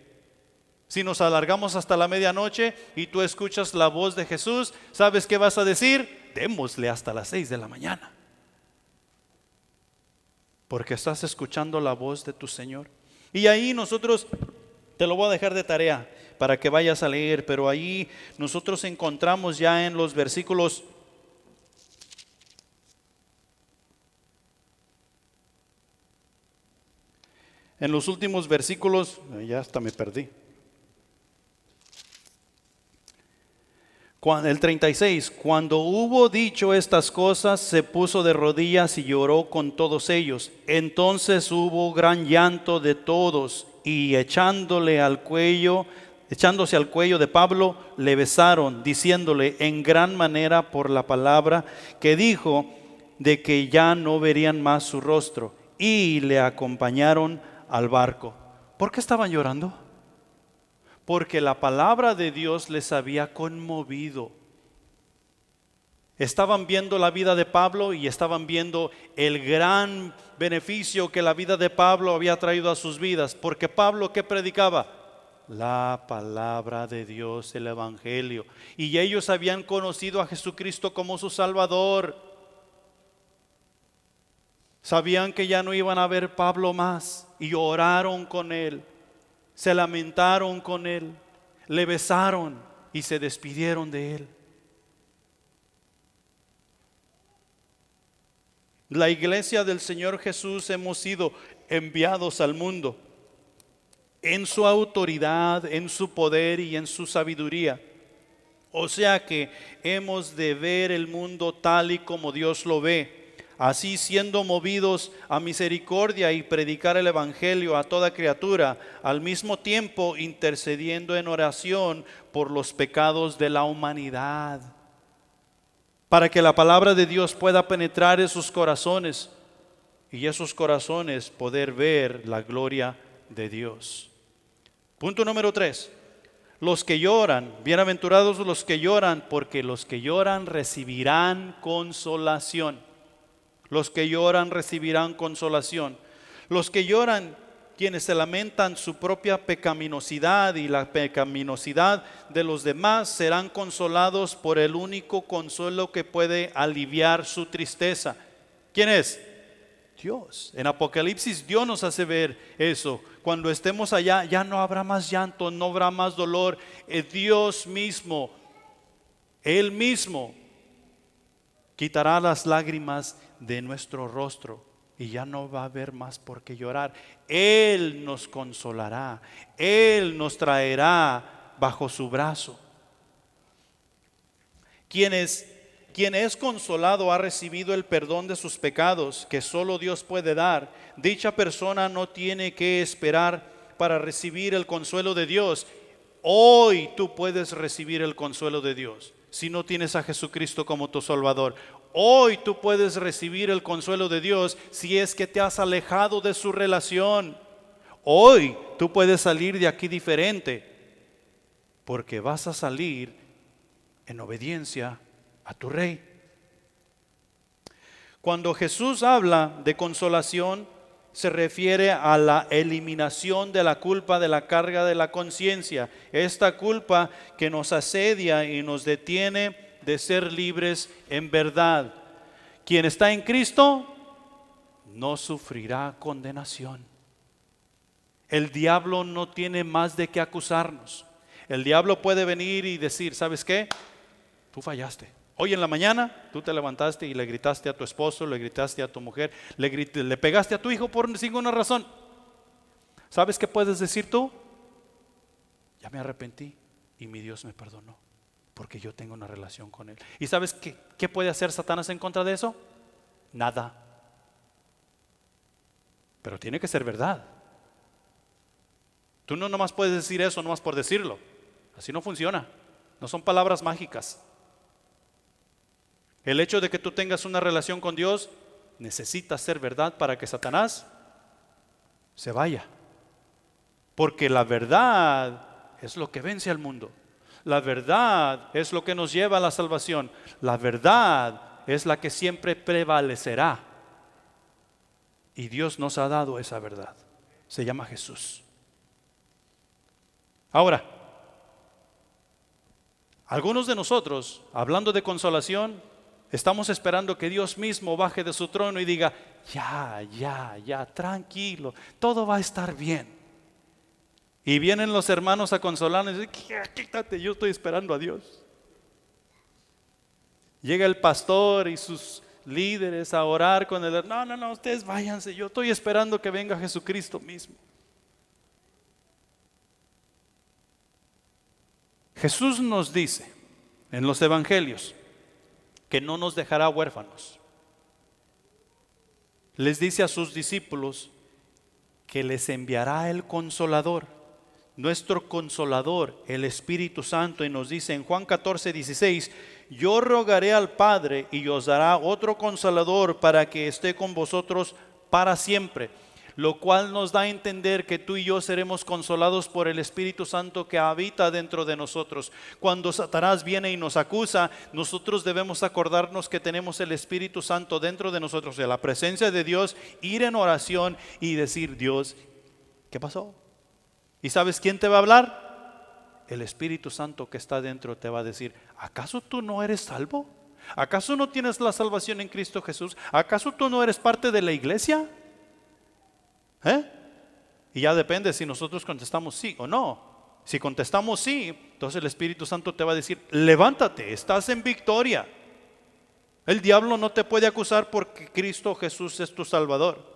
Si nos alargamos hasta la medianoche y tú escuchas la voz de Jesús, ¿sabes qué vas a decir? Démosle hasta las 6 de la mañana. Porque estás escuchando la voz de tu Señor. Y ahí nosotros, te lo voy a dejar de tarea para que vayas a leer, pero ahí nosotros encontramos ya en los versículos en los últimos versículos, ya hasta me perdí. El 36, cuando hubo dicho estas cosas, se puso de rodillas y lloró con todos ellos. Entonces hubo gran llanto de todos y echándose al cuello de Pablo, le besaron, diciéndole en gran manera por la palabra que dijo de que ya no verían más su rostro, y le acompañaron al barco. ¿Por qué estaban llorando? Porque la palabra de Dios les había conmovido. Estaban viendo la vida de Pablo y estaban viendo el gran beneficio que la vida de Pablo había traído a sus vidas. Porque Pablo, ¿qué predicaba? La palabra de Dios, el evangelio. Y ellos habían conocido a Jesucristo como su Salvador. Sabían que ya no iban a ver Pablo más y oraron con él. Se lamentaron con él, le besaron y se despidieron de él. La iglesia del Señor Jesús hemos sido enviados al mundo en su autoridad, en su poder y en su sabiduría. O sea que hemos de ver el mundo tal y como Dios lo ve. Así, siendo movidos a misericordia y predicar el evangelio a toda criatura, al mismo tiempo intercediendo en oración por los pecados de la humanidad, para que la palabra de Dios pueda penetrar en sus corazones y esos corazones poder ver la gloria de Dios. Punto número 3. Los que lloran, bienaventurados los que lloran, porque los que lloran recibirán consolación. Los que lloran recibirán consolación. Los que lloran, quienes se lamentan su propia pecaminosidad y la pecaminosidad de los demás, serán consolados por el único consuelo que puede aliviar su tristeza. ¿Quién es? Dios. En Apocalipsis Dios nos hace ver eso. Cuando estemos allá ya no habrá más llanto, no habrá más dolor. Dios mismo, Él mismo quitará las lágrimas de nuestro rostro y ya no va a haber más por qué llorar. Él nos consolará, Él nos traerá bajo su brazo. Quien es consolado ha recibido el perdón de sus pecados que solo Dios puede dar. Dicha persona no tiene que esperar para recibir el consuelo de Dios. Hoy tú puedes recibir el consuelo de Dios si no tienes a Jesucristo como tu Salvador. Hoy tú puedes recibir el consuelo de Dios si es que te has alejado de su relación. Hoy tú puedes salir de aquí diferente, porque vas a salir en obediencia a tu Rey. Cuando Jesús habla de consolación, se refiere a la eliminación de la culpa, de la carga de la conciencia. Esta culpa que nos asedia y nos detiene de ser libres en verdad. Quien está en Cristo no sufrirá condenación. El diablo no tiene más de qué acusarnos. El diablo puede venir y decir, ¿sabes qué? Tú fallaste. Hoy en la mañana tú te levantaste y le gritaste a tu esposo, le gritaste a tu mujer, le pegaste a tu hijo por ninguna razón. ¿Sabes qué puedes decir tú? Ya me arrepentí y mi Dios me perdonó, porque yo tengo una relación con Él. ¿Y sabes qué puede hacer Satanás en contra de eso? Nada. Pero tiene que ser verdad. Tú no nomás puedes decir eso nomás por decirlo. Así no funciona. No son palabras mágicas. El hecho de que tú tengas una relación con Dios necesita ser verdad para que Satanás se vaya. Porque la verdad es lo que vence al mundo. La verdad es lo que nos lleva a la salvación. La verdad es la que siempre prevalecerá. Y Dios nos ha dado esa verdad. Se llama Jesús. Ahora, algunos de nosotros, hablando de consolación, estamos esperando que Dios mismo baje de su trono y diga, ya, tranquilo, todo va a estar bien. Y vienen los hermanos a consolarnos y dicen, quítate, yo estoy esperando a Dios. Llega el pastor y sus líderes a orar con él. No, ustedes váyanse, yo estoy esperando que venga Jesucristo mismo. Jesús nos dice en los evangelios que no nos dejará huérfanos. Les dice a sus discípulos que les enviará el Consolador, nuestro Consolador, el Espíritu Santo, y nos dice en Juan 14:16, yo rogaré al Padre y os dará otro Consolador para que esté con vosotros para siempre. Lo cual nos da a entender que tú y yo seremos consolados por el Espíritu Santo que habita dentro de nosotros. Cuando Satanás viene y nos acusa, nosotros debemos acordarnos que tenemos el Espíritu Santo dentro de nosotros, de la presencia de Dios, ir en oración y decir, Dios, ¿qué pasó? ¿Y sabes quién te va a hablar? El Espíritu Santo que está dentro te va a decir, ¿acaso tú no eres salvo? ¿Acaso no tienes la salvación en Cristo Jesús? ¿Acaso tú no eres parte de la iglesia? Y ya depende si nosotros contestamos sí o no. Si contestamos sí, entonces el Espíritu Santo te va a decir, levántate, estás en victoria. El diablo no te puede acusar porque Cristo Jesús es tu Salvador.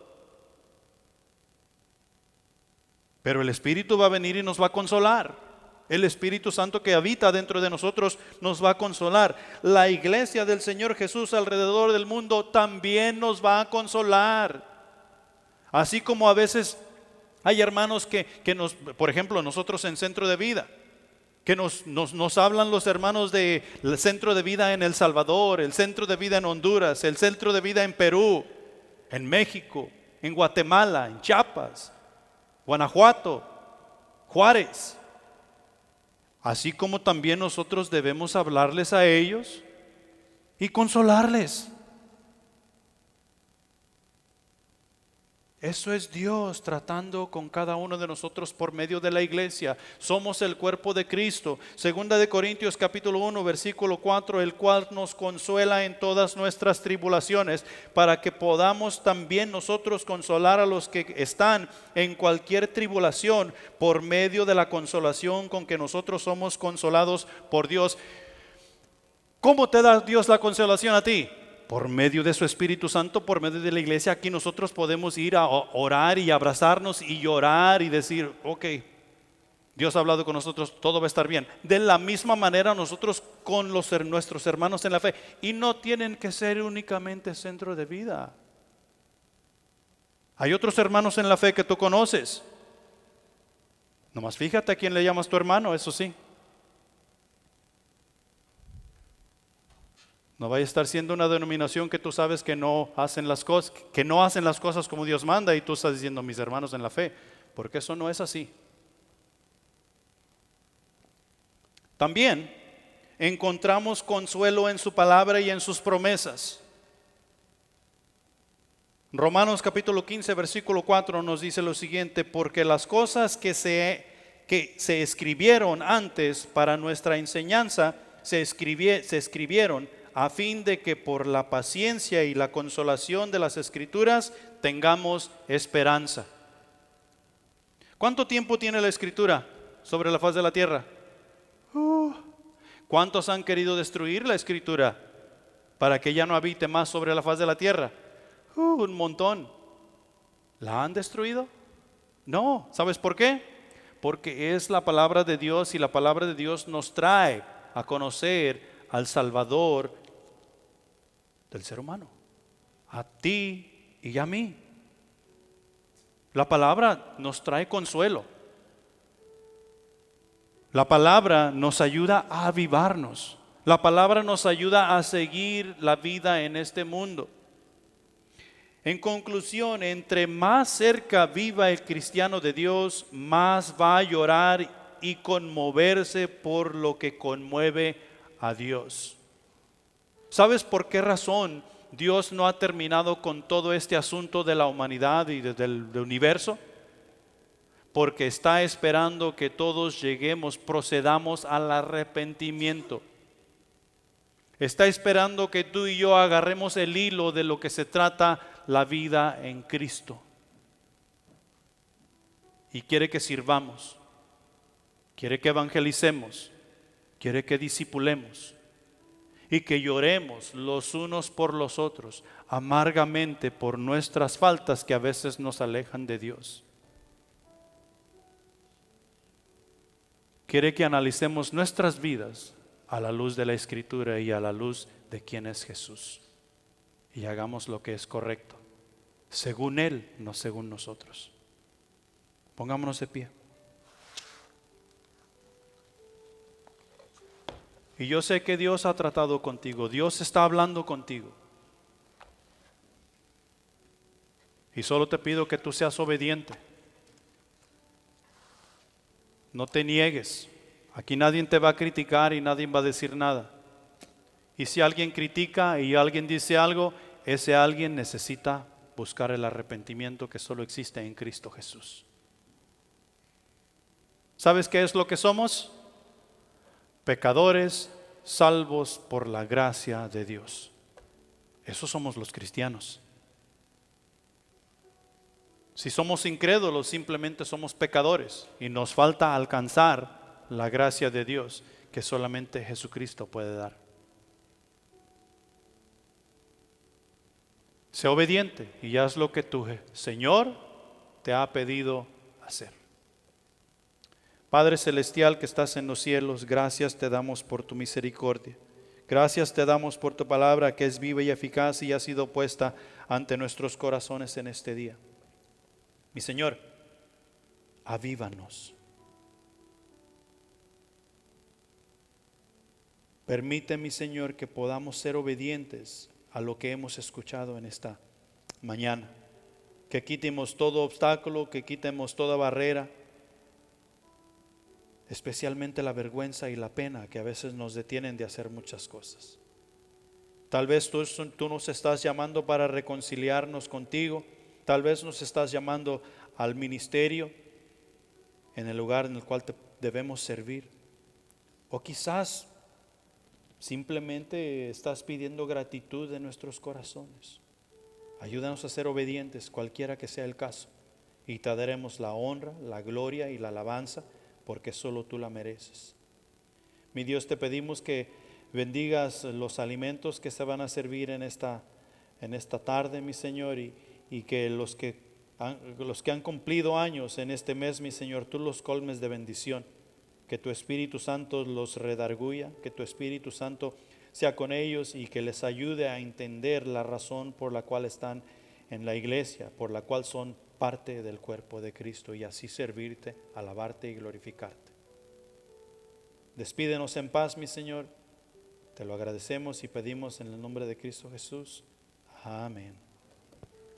Pero el Espíritu va a venir y nos va a consolar. El Espíritu Santo que habita dentro de nosotros nos va a consolar. La iglesia del Señor Jesús alrededor del mundo también nos va a consolar. Así como a veces hay hermanos que nos, por ejemplo, nosotros en Centro de Vida, que nos hablan los hermanos del Centro de Vida en El Salvador, el Centro de Vida en Honduras, el Centro de Vida en Perú, en México, en Guatemala, en Chiapas, Guanajuato, Juárez. Así como también nosotros debemos hablarles a ellos y consolarles. Eso es Dios tratando con cada uno de nosotros por medio de la iglesia. Somos el cuerpo de Cristo. Segunda de Corintios capítulo 1 versículo 4, el cual nos consuela en todas nuestras tribulaciones, para que podamos también nosotros consolar a los que están en cualquier tribulación por medio de la consolación con que nosotros somos consolados por Dios. ¿Cómo te da Dios la consolación a ti? Por medio de su Espíritu Santo, por medio de la iglesia. Aquí nosotros podemos ir a orar y abrazarnos y llorar y decir, ok, Dios ha hablado con nosotros, todo va a estar bien. De la misma manera nosotros con nuestros hermanos en la fe. Y no tienen que ser únicamente Centro de Vida. Hay otros hermanos en la fe que tú conoces. Nomás fíjate a quién le llamas tu hermano, eso sí. No vaya a estar siendo una denominación que tú sabes que no hacen las cosas, como Dios manda, y tú estás diciendo mis hermanos en la fe. porque eso no es así. También encontramos consuelo en su palabra y en sus promesas. Romanos capítulo 15, versículo 4 nos dice lo siguiente: porque las cosas que se escribieron antes para nuestra enseñanza se escribieron a fin de que por la paciencia y la consolación de las Escrituras tengamos esperanza. ¿Cuánto tiempo tiene la Escritura sobre la faz de la tierra? ¿Cuántos han querido destruir la Escritura para que ya no habite más sobre la faz de la tierra? Un montón. ¿La han destruido? No. ¿Sabes por qué? Porque es la palabra de Dios y la palabra de Dios nos trae a conocer al Salvador del ser humano, a ti y a mí. La palabra nos trae consuelo. La palabra nos ayuda a avivarnos. La palabra nos ayuda a seguir la vida en este mundo. En conclusión, entre más cerca viva el cristiano de Dios, más va a llorar y conmoverse por lo que conmueve a Dios. ¿Sabes por qué razón Dios no ha terminado con todo este asunto de la humanidad y del universo? Porque está esperando que todos procedamos al arrepentimiento. Está esperando que tú y yo agarremos el hilo de lo que se trata la vida en Cristo. Y quiere que sirvamos, quiere que evangelicemos, quiere que discipulemos y que lloremos los unos por los otros amargamente por nuestras faltas que a veces nos alejan de Dios. Quiere que analicemos nuestras vidas a la luz de la Escritura y a la luz de quién es Jesús, y hagamos lo que es correcto, según Él, no según nosotros. Pongámonos de pie. Y yo sé que Dios ha tratado contigo, Dios está hablando contigo. Y solo te pido que tú seas obediente. No te niegues. Aquí nadie te va a criticar y nadie va a decir nada. Y si alguien critica y alguien dice algo, ese alguien necesita buscar el arrepentimiento que solo existe en Cristo Jesús. ¿Sabes qué es lo que somos? Pecadores salvos por la gracia de Dios. Esos somos los cristianos. Si somos incrédulos, simplemente somos pecadores y nos falta alcanzar la gracia de Dios que solamente Jesucristo puede dar. Sé obediente y haz lo que tu Señor te ha pedido hacer. Padre celestial que estás en los cielos, gracias te damos por tu misericordia. Gracias te damos por tu palabra que es viva y eficaz y ha sido puesta ante nuestros corazones en este día. Mi Señor, avívanos. Permite, mi Señor, que podamos ser obedientes a lo que hemos escuchado en esta mañana. Que quitemos todo obstáculo, que quitemos toda barrera, especialmente la vergüenza y la pena que a veces nos detienen de hacer muchas cosas. Tal vez tú nos estás llamando para reconciliarnos contigo. Tal vez nos estás llamando al ministerio en el lugar en el cual te debemos servir. O quizás simplemente estás pidiendo gratitud de nuestros corazones. Ayúdanos a ser obedientes, cualquiera que sea el caso, y te daremos la honra, la gloria y la alabanza, porque solo tú la mereces. Mi Dios, te pedimos que bendigas los alimentos que se van a servir en esta tarde, mi Señor, y que los que han cumplido años en este mes, mi Señor, tú los colmes de bendición. Que tu Espíritu Santo los redarguya, que tu Espíritu Santo sea con ellos y que les ayude a entender la razón por la cual están en la iglesia, por la cual son parte del cuerpo de Cristo, y así servirte, alabarte y glorificarte. Despídenos en paz, mi Señor. Te lo agradecemos y pedimos en el nombre de Cristo Jesús. Amén.